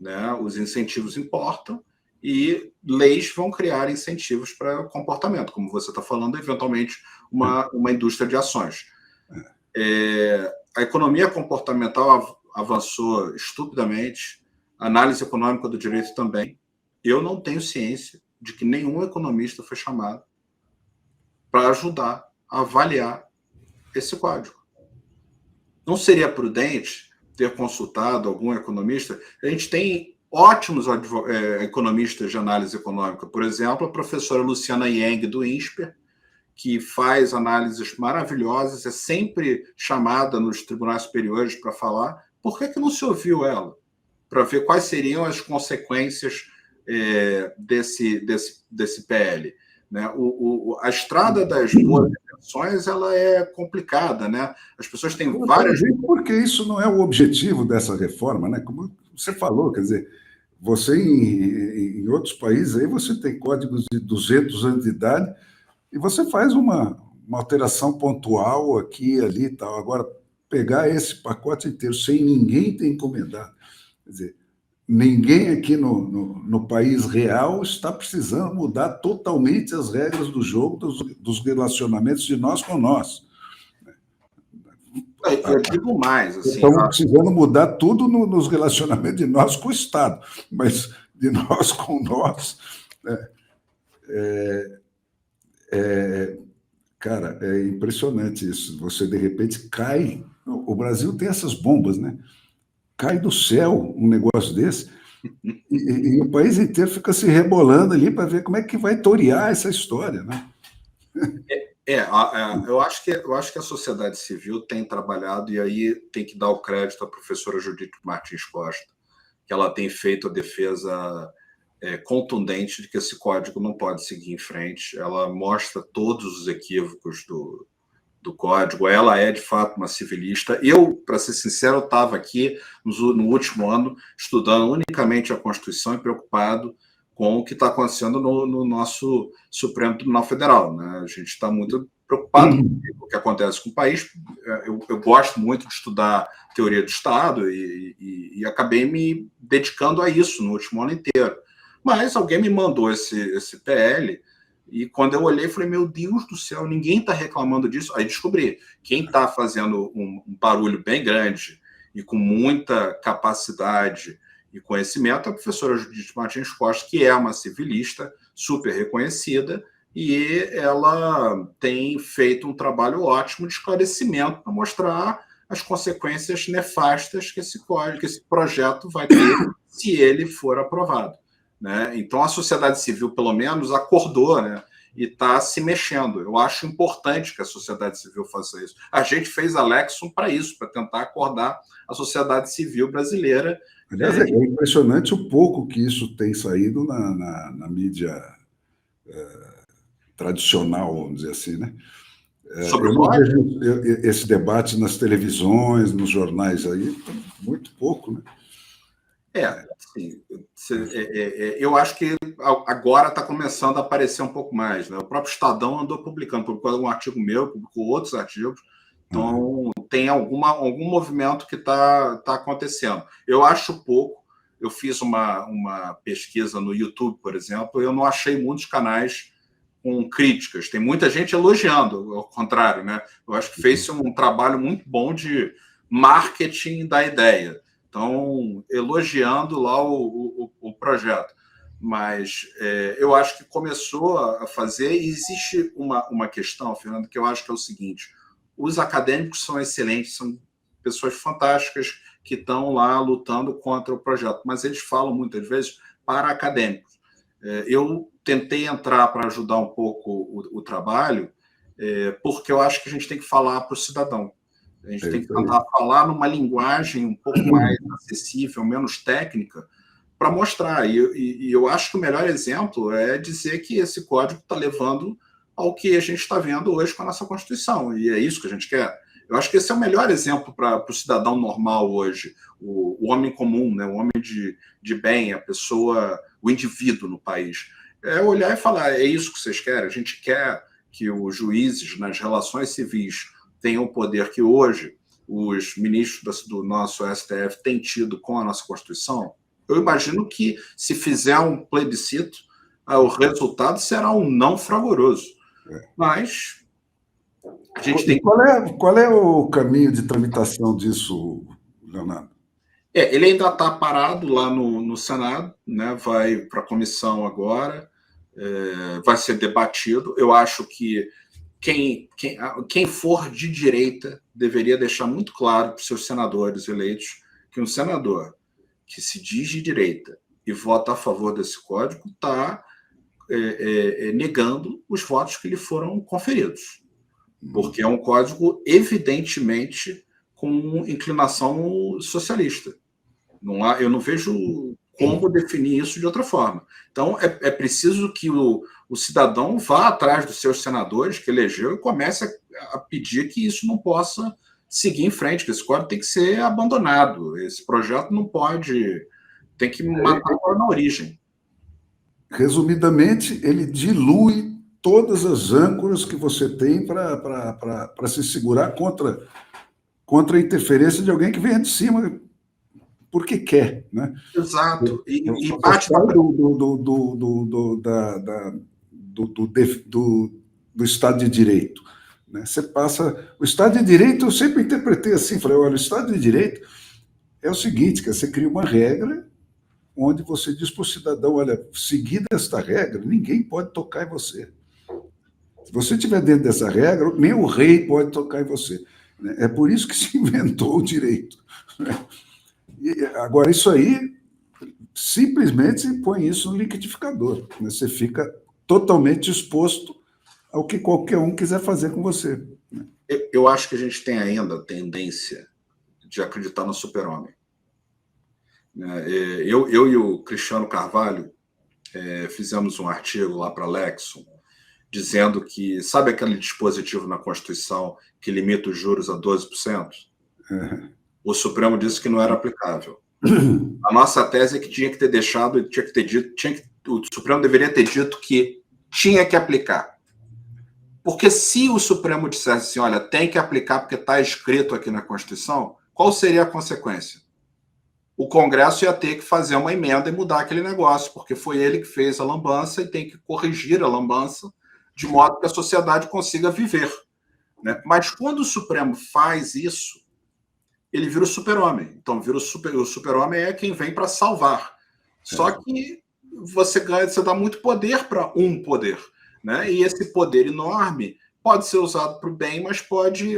né? Os incentivos importam e leis vão criar incentivos para comportamento, como você está falando, eventualmente uma indústria de ações. A economia comportamental avançou estupidamente, a análise econômica do direito também. Eu não tenho ciência de que nenhum economista foi chamado para ajudar a avaliar esse código. Não seria prudente ter consultado algum economista? A gente tem ótimos economistas de análise econômica, por exemplo, a professora Luciana Yang, do INSPER, que faz análises maravilhosas, é sempre chamada nos tribunais superiores para falar. Por que não se ouviu ela? Para ver quais seriam as consequências desse PL. Né? A estrada das boas intenções ela é complicada, né? As pessoas têm várias... Porque isso não é o objetivo dessa reforma, né? Como você falou, quer dizer, você em outros países aí você tem códigos de 200 anos de idade e você faz uma alteração pontual aqui, ali e tal. Agora, pegar esse pacote inteiro sem ninguém ter encomendado, quer dizer, ninguém aqui no país real está precisando mudar totalmente as regras do jogo, dos relacionamentos de nós com nós. Eu digo mais. Assim, estamos precisando mudar tudo nos relacionamentos de nós com o Estado, mas de nós com nós. Cara, é impressionante isso. Você, de repente, cai. O Brasil tem essas bombas, né? Cai do céu um negócio desse e o país inteiro fica se rebolando ali para ver como é que vai torear essa história, né? Eu acho que a sociedade civil tem trabalhado, e aí tem que dar o crédito à professora Judith Martins Costa, que ela tem feito a defesa contundente de que esse código não pode seguir em frente. Ela mostra todos os equívocos do código. Ela é, de fato, uma civilista. Eu, para ser sincero, eu estava aqui no último ano estudando unicamente a Constituição e preocupado com o que está acontecendo no nosso Supremo Tribunal Federal. Né? A gente está muito preocupado com o que acontece com o país. Eu gosto muito de estudar teoria do Estado e acabei me dedicando a isso no último ano inteiro. Mas alguém me mandou esse PL e quando eu olhei, falei, meu Deus do céu, ninguém está reclamando disso. Aí descobri, quem está fazendo um barulho bem grande e com muita capacidade e conhecimento, a professora Judith Martins Costa, que é uma civilista super reconhecida, e ela tem feito um trabalho ótimo de esclarecimento para mostrar as consequências nefastas que esse projeto vai ter se ele for aprovado. Né? Então, a sociedade civil, pelo menos, acordou, né? E está se mexendo. Eu acho importante que a sociedade civil faça isso. A gente fez a Lexum para isso, para tentar acordar a sociedade civil brasileira. Aliás, é impressionante o pouco que isso tem saído na mídia tradicional, vamos dizer assim, né? Eu não vejo esse debate nas televisões, nos jornais aí, muito pouco, né? Sim, eu acho que agora está começando a aparecer um pouco mais. Né? O próprio Estadão andou publicou um artigo meu, publicou outros artigos, então tem algum movimento que está acontecendo. Eu acho pouco. Eu fiz uma pesquisa no YouTube, por exemplo, e eu não achei muitos canais com críticas. Tem muita gente elogiando, ao contrário. Né? Eu acho que fez um trabalho muito bom de marketing da ideia. Então, elogiando lá o projeto. Mas eu acho que começou a fazer, e existe uma questão, Fernando, que eu acho que é o seguinte: os acadêmicos são excelentes, são pessoas fantásticas que estão lá lutando contra o projeto, mas eles falam muitas vezes para acadêmicos. Eu tentei entrar para ajudar um pouco o trabalho, porque eu acho que a gente tem que falar para o cidadão. A gente tem que tentar falar numa linguagem um pouco mais acessível, menos técnica, para mostrar. E eu acho que o melhor exemplo é dizer que esse código está levando ao que a gente está vendo hoje com a nossa Constituição. E é isso que a gente quer. Eu acho que esse é o melhor exemplo para o cidadão normal hoje, o homem comum, né? O homem de bem, a pessoa, o indivíduo no país. É olhar e falar, é isso que vocês querem? A gente quer que os juízes nas relações civis tenham o poder que hoje os ministros do nosso STF têm tido com a nossa Constituição? Eu imagino que, se fizer um plebiscito, o resultado será um não fragoroso. Mas a gente tem... Qual é o caminho de tramitação disso, Leonardo? Ele ainda está parado lá no Senado, né? Vai para a comissão agora, vai ser debatido. Eu acho que quem for de direita deveria deixar muito claro para os seus senadores eleitos que um senador que se diz de direita e vota a favor desse código está negando os votos que lhe foram conferidos, porque é um código evidentemente com inclinação socialista. Eu não vejo como definir isso de outra forma. Então, é preciso que o cidadão vá atrás dos seus senadores que elegeu e comece a pedir que isso não possa seguir em frente, que esse código tem que ser abandonado. Esse projeto não pode... Tem que matar na origem. Resumidamente, ele dilui todas as âncoras que você tem para se segurar contra a interferência de alguém que venha de cima porque quer, né? Exato. E parte do Estado de Direito. Né? Você passa... O Estado de Direito eu sempre interpretei assim, falei, olha, o Estado de Direito é o seguinte, que você cria uma regra onde você diz para o cidadão, olha, seguida esta regra, ninguém pode tocar em você. Se você estiver dentro dessa regra, nem o rei pode tocar em você. É por isso que se inventou o direito. E agora, isso aí, simplesmente põe isso no liquidificador. Você fica totalmente exposto ao que qualquer um quiser fazer com você. Eu acho que a gente tem ainda a tendência de acreditar no super-homem. Eu e o Cristiano Carvalho fizemos um artigo lá para a Lexon, dizendo que, sabe aquele dispositivo na Constituição que limita os juros a 12%? O Supremo disse que não era aplicável. A nossa tese é que tinha que ter deixado, o Supremo deveria ter dito que tinha que aplicar. Porque se o Supremo dissesse assim, olha, tem que aplicar porque está escrito aqui na Constituição, qual seria a consequência? O Congresso ia ter que fazer uma emenda e mudar aquele negócio, porque foi ele que fez a lambança e tem que corrigir a lambança de modo que a sociedade consiga viver. Né? Mas quando o Supremo faz isso, ele vira o super-homem. Então, o super-homem é quem vem para salvar. Só que você dá muito poder para um poder. Né? E esse poder enorme pode ser usado para o bem, mas pode...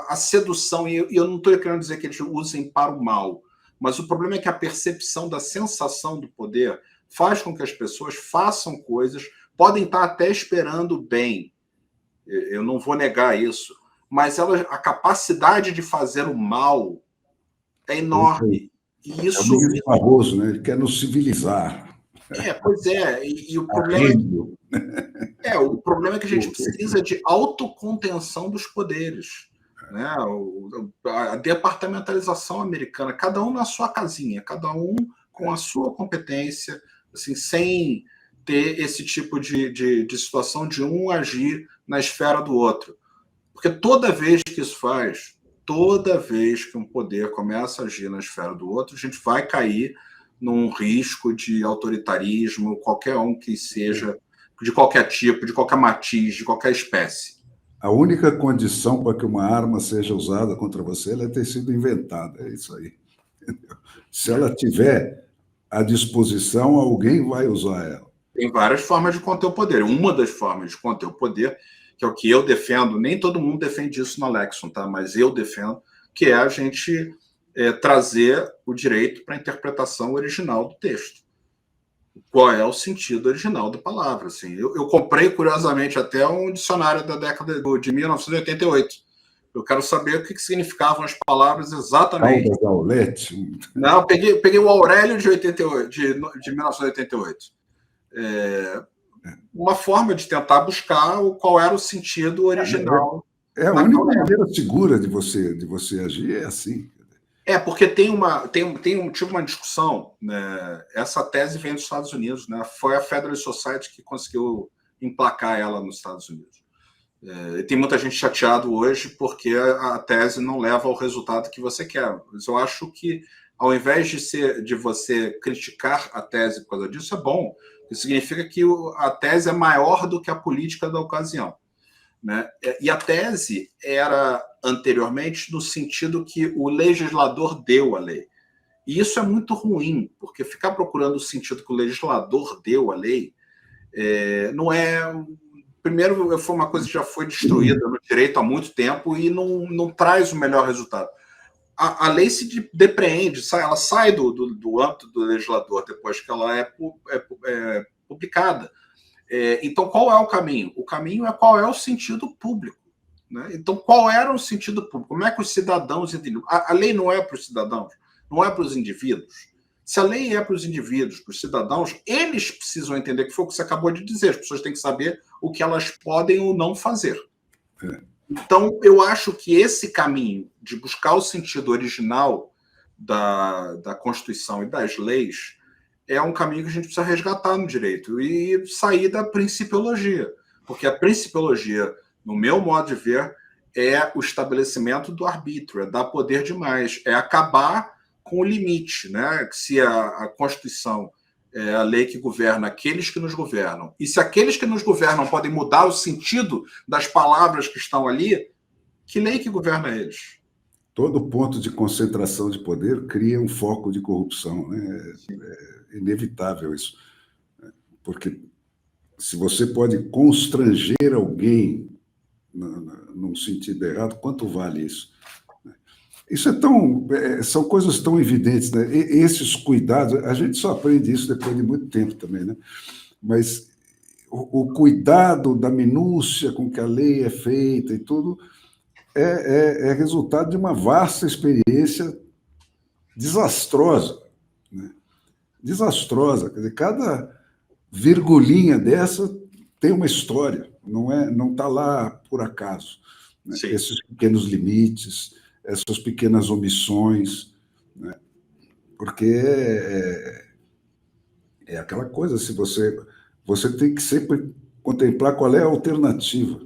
A sedução, e eu não estou querendo dizer que eles usem para o mal, mas o problema é que a percepção da sensação do poder faz com que as pessoas façam coisas, podem estar até esperando o bem, eu não vou negar isso, mas a capacidade de fazer o mal é enorme. E isso... É o Barroso, né? Ele quer nos civilizar. Pois é. E o problema o problema é que a gente precisa de autocontenção dos poderes. Né? A departamentalização americana, cada um na sua casinha, cada um com a sua competência, assim, sem ter esse tipo de situação de um agir na esfera do outro. Porque toda vez que isso faz, toda vez que um poder começa a agir na esfera do outro, a gente vai cair num risco de autoritarismo, qualquer um que seja, de qualquer tipo, de qualquer matiz, de qualquer espécie. A única condição para que uma arma seja usada contra você é ter sido inventada, é isso aí. Se ela tiver à disposição, alguém vai usar ela. Tem várias formas de conter o poder. Uma das formas de conter o poder, que é o que eu defendo, nem todo mundo defende isso na Lexon, tá? Mas eu defendo, que é a gente trazer o direito para a interpretação original do texto. Qual é o sentido original da palavra? Assim, eu comprei, curiosamente, até um dicionário da década de 1988. Eu quero saber o que significavam as palavras exatamente. Não, peguei o Aurélio de 1988. Uma forma de tentar buscar qual era o sentido original. A única maneira segura de você agir é assim. Porque tive uma discussão, né? Essa tese vem dos Estados Unidos, né? Foi a Federalist Society que conseguiu emplacar ela nos Estados Unidos. E tem muita gente chateado hoje porque a tese não leva ao resultado que você quer. Mas eu acho que ao invés de você criticar a tese por causa disso, é bom. Isso significa que a tese é maior do que a política da ocasião, né? E a tese era, anteriormente, no sentido que o legislador deu a lei. E isso é muito ruim, porque ficar procurando o sentido que o legislador deu a lei não é... Primeiro, foi uma coisa que já foi destruída no direito há muito tempo e não traz o melhor resultado. A lei se depreende, ela sai do âmbito do legislador depois que ela é publicada. Então, qual é o caminho? O caminho é qual é o sentido público, né? Então, qual era o sentido público? Como é que os cidadãos entendiam? A lei não é para os cidadãos, não é para os indivíduos. Se a lei é para os indivíduos, para os cidadãos, eles precisam entender que foi o que você acabou de dizer. As pessoas têm que saber o que elas podem ou não fazer. Então, eu acho que esse caminho de buscar o sentido original da Constituição e das leis é um caminho que a gente precisa resgatar no direito e sair da principiologia. Porque a principiologia, no meu modo de ver, é o estabelecimento do arbítrio, é dar poder demais, é acabar com o limite, né? Se a Constituição é a lei que governa aqueles que nos governam, e se aqueles que nos governam podem mudar o sentido das palavras que estão ali, que lei que governa eles? Todo ponto de concentração de poder cria um foco de corrupção, né? É inevitável isso. Porque se você pode constranger alguém num sentido errado, quanto vale isso? Isso são coisas tão evidentes, né? Esses cuidados, a gente só aprende isso depois de muito tempo também, né? Mas o cuidado da minúcia com que a lei é feita e tudo é resultado de uma vasta experiência desastrosa, né? Desastrosa. Quer dizer, cada virgulinha dessa tem uma história, não está lá por acaso, né? Esses pequenos limites, essas pequenas omissões, né? Porque é aquela coisa, se você tem que sempre contemplar qual é a alternativa.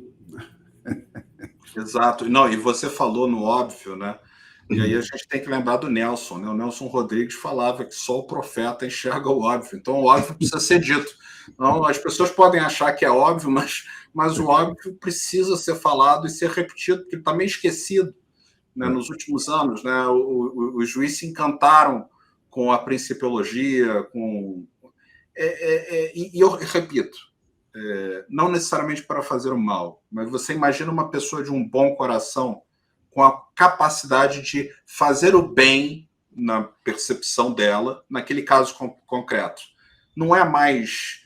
Exato. Não, e você falou no óbvio, né? E aí a gente tem que lembrar do Nelson, né? O Nelson Rodrigues falava que só o profeta enxerga o óbvio. Então, o óbvio precisa ser dito. Não, as pessoas podem achar que é óbvio, mas o óbvio precisa ser falado e ser repetido, porque está meio esquecido, né? Nos últimos anos, né? Os juízes se encantaram com a principiologia, e eu repito, não necessariamente para fazer o mal, mas você imagina uma pessoa de um bom coração com a capacidade de fazer o bem na percepção dela, naquele caso concreto. Não é mais,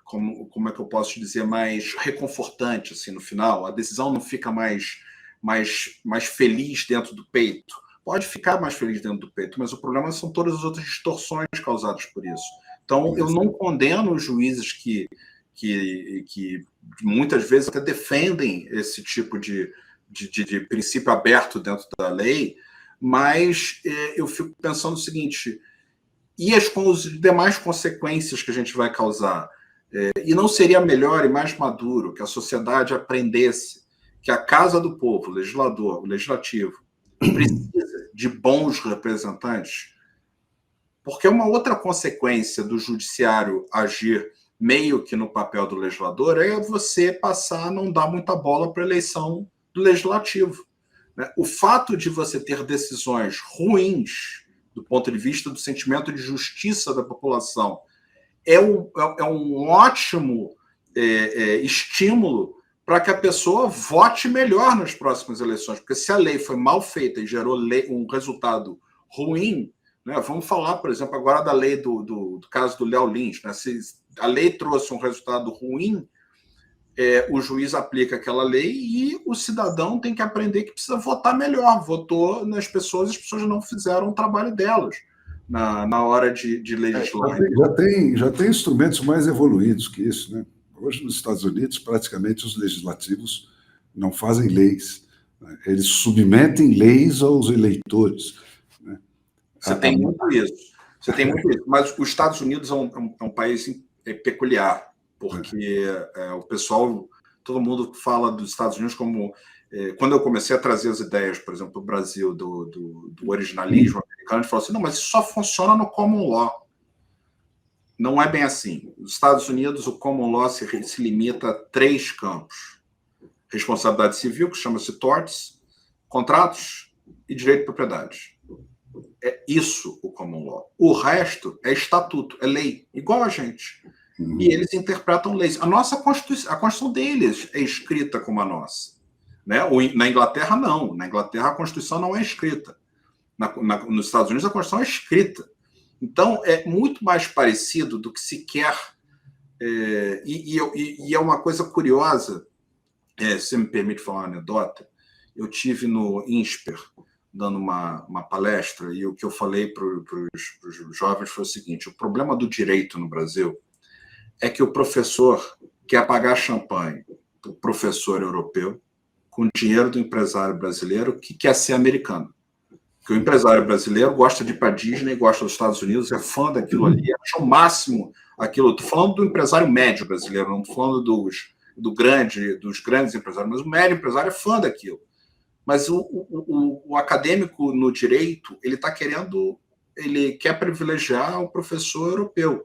como é que eu posso dizer, mais reconfortante assim, no final. A decisão não fica mais feliz dentro do peito. Pode ficar mais feliz dentro do peito, mas o problema são todas as outras distorções causadas por isso. Então, eu não condeno os juízes que muitas vezes até defendem esse tipo de princípio aberto dentro da lei, mas eu fico pensando o seguinte, e as demais consequências que a gente vai causar? E não seria melhor e mais maduro que a sociedade aprendesse que a Casa do Povo, o legislador, o legislativo, precisa de bons representantes? Porque uma outra consequência do judiciário agir meio que no papel do legislador é você passar a não dar muita bola para a eleição do legislativo, né? O fato de você ter decisões ruins do ponto de vista do sentimento de justiça da população é um ótimo estímulo para que a pessoa vote melhor nas próximas eleições, porque se a lei foi mal feita e gerou um resultado ruim, né? Vamos falar, por exemplo, agora da lei do caso do Léo Lins, né? Se a lei trouxe um resultado ruim, o juiz aplica aquela lei e o cidadão tem que aprender que precisa votar melhor. Votou nas pessoas, as pessoas não fizeram o trabalho delas na hora de legislar. Já tem instrumentos mais evoluídos que isso, né? Hoje, nos Estados Unidos, praticamente os legislativos não fazem leis, né? Eles submetem leis aos eleitores, né? Você tem muito isso. Mas os Estados Unidos é um país peculiar, porque o pessoal, todo mundo fala dos Estados Unidos como quando eu comecei a trazer as ideias, por exemplo, do Brasil, do originalismo americano, a gente falou assim, não, mas isso só funciona no common law. Não é bem assim. Nos Estados Unidos, o common law se limita a 3 campos. Responsabilidade civil, que chama-se torts, contratos e direito de propriedade. É isso o common law. O resto é estatuto, é lei, igual a gente. E eles interpretam leis. A nossa Constituição, a Constituição deles é escrita como a nossa. Né? Na Inglaterra, não. Na Inglaterra, a Constituição não é escrita. Nos Estados Unidos, a Constituição é escrita. Então, é muito mais parecido do que se quer. E é uma coisa curiosa, se você me permite falar uma anedota, eu tive no INSPER, dando uma palestra, e o que eu falei para os jovens foi o seguinte: o problema do direito no Brasil é que o professor quer pagar champanhe para o professor europeu com dinheiro do empresário brasileiro que quer ser americano. Porque o empresário brasileiro gosta de ir para a Disney, gosta dos Estados Unidos, é fã daquilo ali, acha o máximo aquilo. Estou falando do empresário médio brasileiro, não estou falando dos grandes empresários, mas o médio empresário é fã daquilo. Mas o acadêmico no direito, ele quer privilegiar o professor europeu.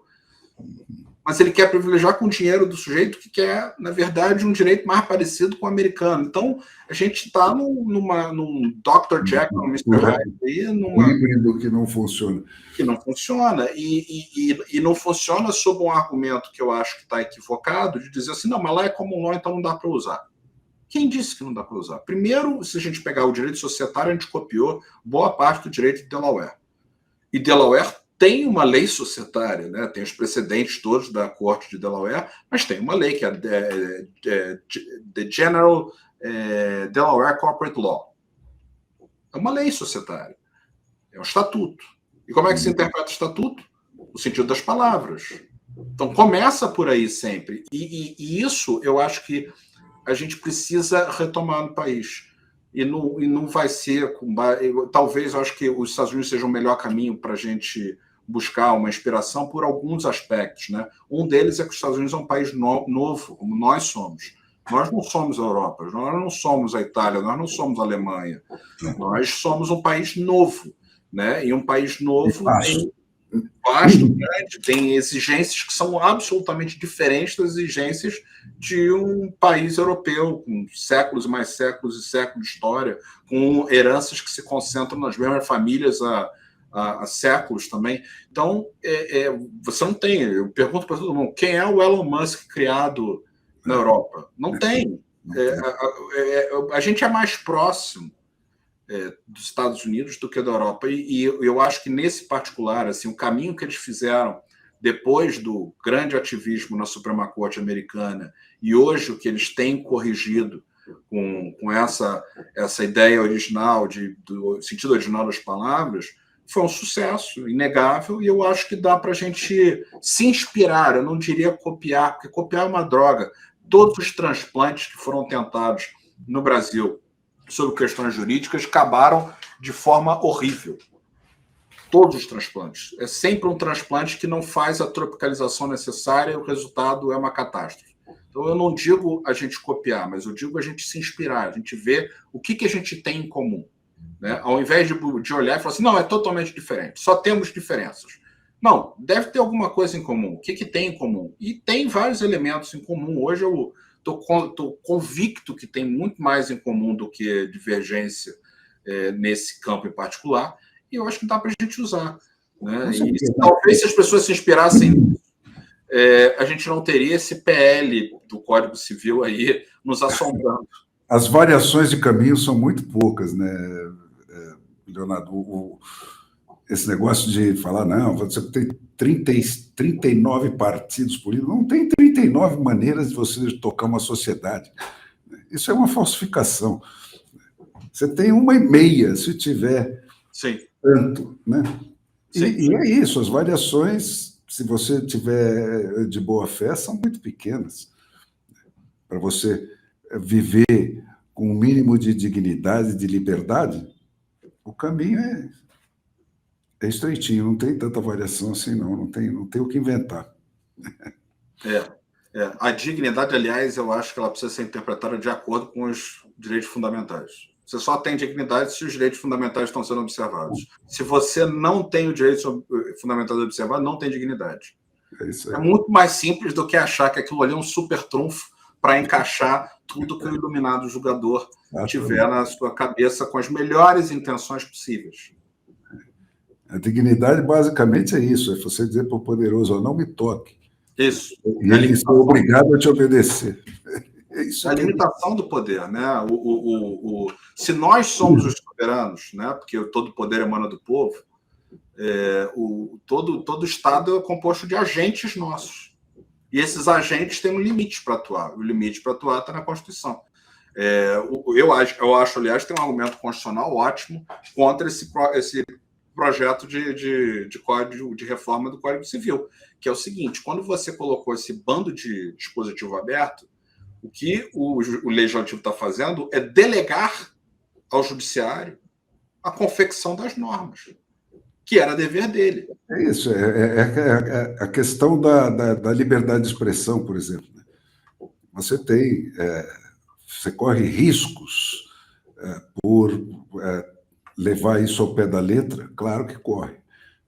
Mas ele quer privilegiar com o dinheiro do sujeito que quer, na verdade, um direito mais parecido com o americano. Então, a gente está num Dr. Jekyll, Mr. Hyde, num híbrido que não funciona. Que não funciona. E não funciona sob um argumento que eu acho que está equivocado, de dizer assim, não, mas lá é common law, então não dá para usar. Quem disse que não dá para usar? Primeiro, se a gente pegar o direito societário, a gente copiou boa parte do direito de Delaware. E Delaware tem uma lei societária, né? Tem os precedentes todos da Corte de Delaware, mas tem uma lei que é The General Delaware Corporate Law. É uma lei societária. É um estatuto. E como é que se interpreta o estatuto? No sentido das palavras. Então, começa por aí sempre. E isso, eu acho que a gente precisa retomar no país. E não vai ser... Talvez, eu acho que os Estados Unidos sejam o melhor caminho para a gente buscar uma inspiração por alguns aspectos. Né? Um deles é que os Estados Unidos é um país novo, como nós somos. Nós não somos a Europa, nós não somos a Itália, nós não somos a Alemanha. Nós somos um país novo. Né? E um país novo tem vasto, grande, tem exigências que são absolutamente diferentes das exigências de um país europeu, com séculos e mais séculos e séculos de história, com heranças que se concentram nas mesmas famílias há séculos também. Então, você não tem... Eu pergunto para todo mundo, quem é o Elon Musk criado na Europa? Não tem. A gente é mais próximo dos Estados Unidos do que da Europa. E eu acho que, nesse particular, assim, o caminho que eles fizeram depois do grande ativismo na Suprema Corte americana e hoje o que eles têm corrigido com essa ideia original, do sentido original das palavras, foi um sucesso inegável, e eu acho que dá para a gente se inspirar. Eu não diria copiar, porque copiar é uma droga. Todos os transplantes que foram tentados no Brasil sobre questões jurídicas acabaram de forma horrível. Todos os transplantes. É sempre um transplante que não faz a tropicalização necessária e o resultado é uma catástrofe. Então, eu não digo a gente copiar, mas eu digo a gente se inspirar, a gente ver o que a gente tem em comum. Né? Ao invés de olhar e falar assim, não, é totalmente diferente, só temos diferenças. Não, deve ter alguma coisa em comum. O que tem em comum? E tem vários elementos em comum. Hoje eu estou convicto que tem muito mais em comum do que divergência nesse campo em particular, e eu acho que dá para a gente usar. Né? E talvez se as pessoas se inspirassem nisso, a gente não teria esse PL do Código Civil aí nos assombrando. As variações de caminho são muito poucas, né, Leonardo? Esse negócio de falar, não, você tem 39 partidos políticos, não tem 39 maneiras de você tocar uma sociedade. Isso é uma falsificação. Você tem 1,5, se tiver. Sim. Tanto, né? Sim. E é isso, as variações, se você tiver de boa fé, são muito pequenas. Para você viver com um mínimo de dignidade, de liberdade, o caminho é estreitinho, não tem tanta variação assim, não tem o que inventar. A dignidade, aliás, eu acho que ela precisa ser interpretada de acordo com os direitos fundamentais. Você só tem dignidade se os direitos fundamentais estão sendo observados. Se você não tem o direito fundamental observado, não tem dignidade. É muito mais simples do que achar que aquilo ali é um super trunfo para encaixar tudo que o iluminado julgador tiver na sua cabeça com as melhores intenções possíveis. A dignidade, basicamente, é isso. É você dizer para o poderoso, não me toque. Isso. E ele ser obrigado a te obedecer. É isso. A limitação do poder, né? Se nós somos os soberanos, né? Porque todo poder emana do povo, todo Estado é composto de agentes nossos. E esses agentes têm um limite para atuar. O limite para atuar está na Constituição. Eu acho, aliás, tem um argumento constitucional ótimo contra esse projeto de código de reforma do Código Civil, que é o seguinte: quando você colocou esse bando de dispositivo aberto, o que o legislativo está fazendo é delegar ao judiciário a confecção das normas, que era dever dele. É isso, a questão da liberdade de expressão, por exemplo. Você corre riscos por levar isso ao pé da letra, claro que corre,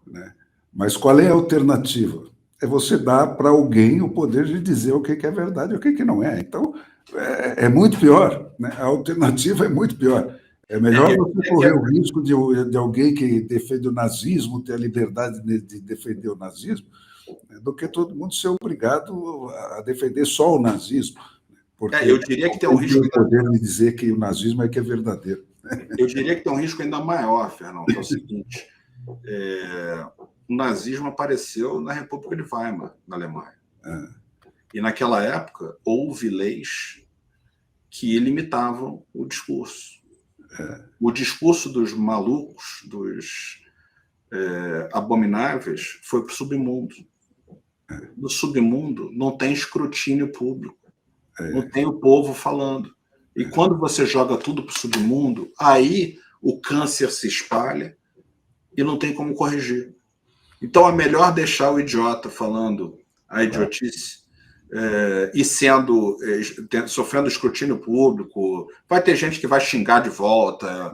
né? Mas qual é a alternativa? É você dar para alguém o poder de dizer o que é verdade e o que não é. Então, é muito pior, né? A alternativa é muito pior. É melhor você correr o risco de alguém que defende o nazismo ter a liberdade de defender o nazismo, do que todo mundo ser obrigado a defender só o nazismo. Porque eu diria que tem um risco... o poder de dizer que o nazismo é que é verdadeiro. Eu diria que tem um risco ainda maior, Fernando, que é o seguinte: o nazismo apareceu na República de Weimar, na Alemanha. E naquela época houve leis que limitavam o discurso. O discurso dos malucos, dos abomináveis, foi para o submundo. No submundo não tem escrutínio público, não tem o povo falando. E quando você joga tudo para o submundo, aí o câncer se espalha e não tem como corrigir. Então é melhor deixar o idiota falando a idiotice e sofrendo escrutínio público. Vai ter gente que vai xingar de volta.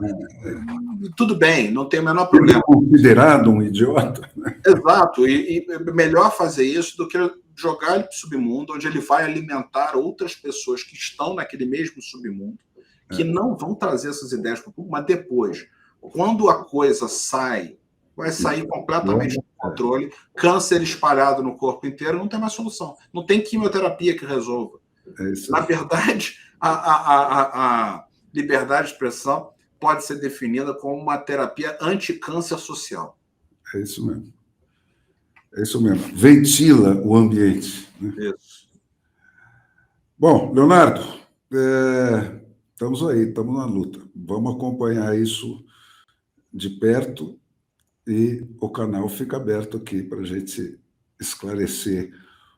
Tudo bem, não tem o menor problema. Ele é considerado um idiota. Exato, e melhor fazer isso do que jogar ele para o submundo, onde ele vai alimentar outras pessoas que estão naquele mesmo submundo, que não vão trazer essas ideias para o público, mas depois, quando a coisa vai sair completamente do controle, câncer espalhado no corpo inteiro, não tem mais solução. Não tem quimioterapia que resolva. Na verdade, a liberdade de expressão pode ser definida como uma terapia anti-câncer social. É isso mesmo. É isso mesmo. Ventila o ambiente. Né? Isso. Bom, Leonardo, estamos aí, estamos na luta. Vamos acompanhar isso de perto e o canal fica aberto aqui para a gente esclarecer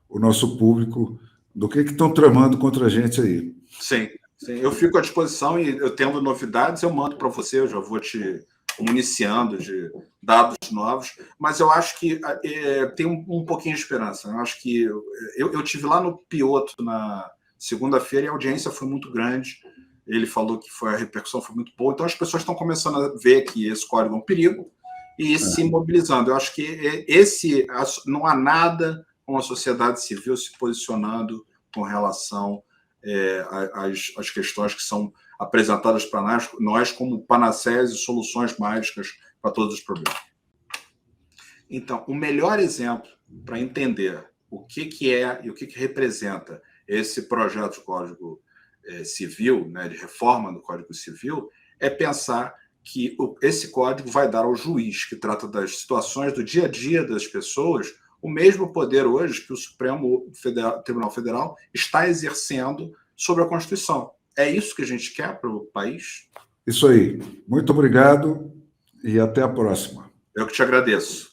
o nosso público do que estão tramando contra a gente aí. Sim, eu fico à disposição e eu tendo novidades, eu mando para você, eu já vou te municiando de dados novos, mas eu acho que tem um pouquinho de esperança. Eu acho que eu tive lá no Pioto na segunda-feira e a audiência foi muito grande. Ele falou que a repercussão foi muito boa, então as pessoas estão começando a ver que esse código é um perigo e se mobilizando. Eu acho que não há nada com a sociedade civil se posicionando com relação às questões que são apresentadas para nós como panaceias e soluções mágicas para todos os problemas. Então, o melhor exemplo para entender o que é e o que representa esse projeto de Código Civil, né, de reforma do Código Civil, é pensar que esse código vai dar ao juiz, que trata das situações do dia a dia das pessoas, o mesmo poder hoje que o Supremo Tribunal Federal está exercendo sobre a Constituição. É isso que a gente quer para o país? Isso aí. Muito obrigado e até a próxima. Eu que te agradeço.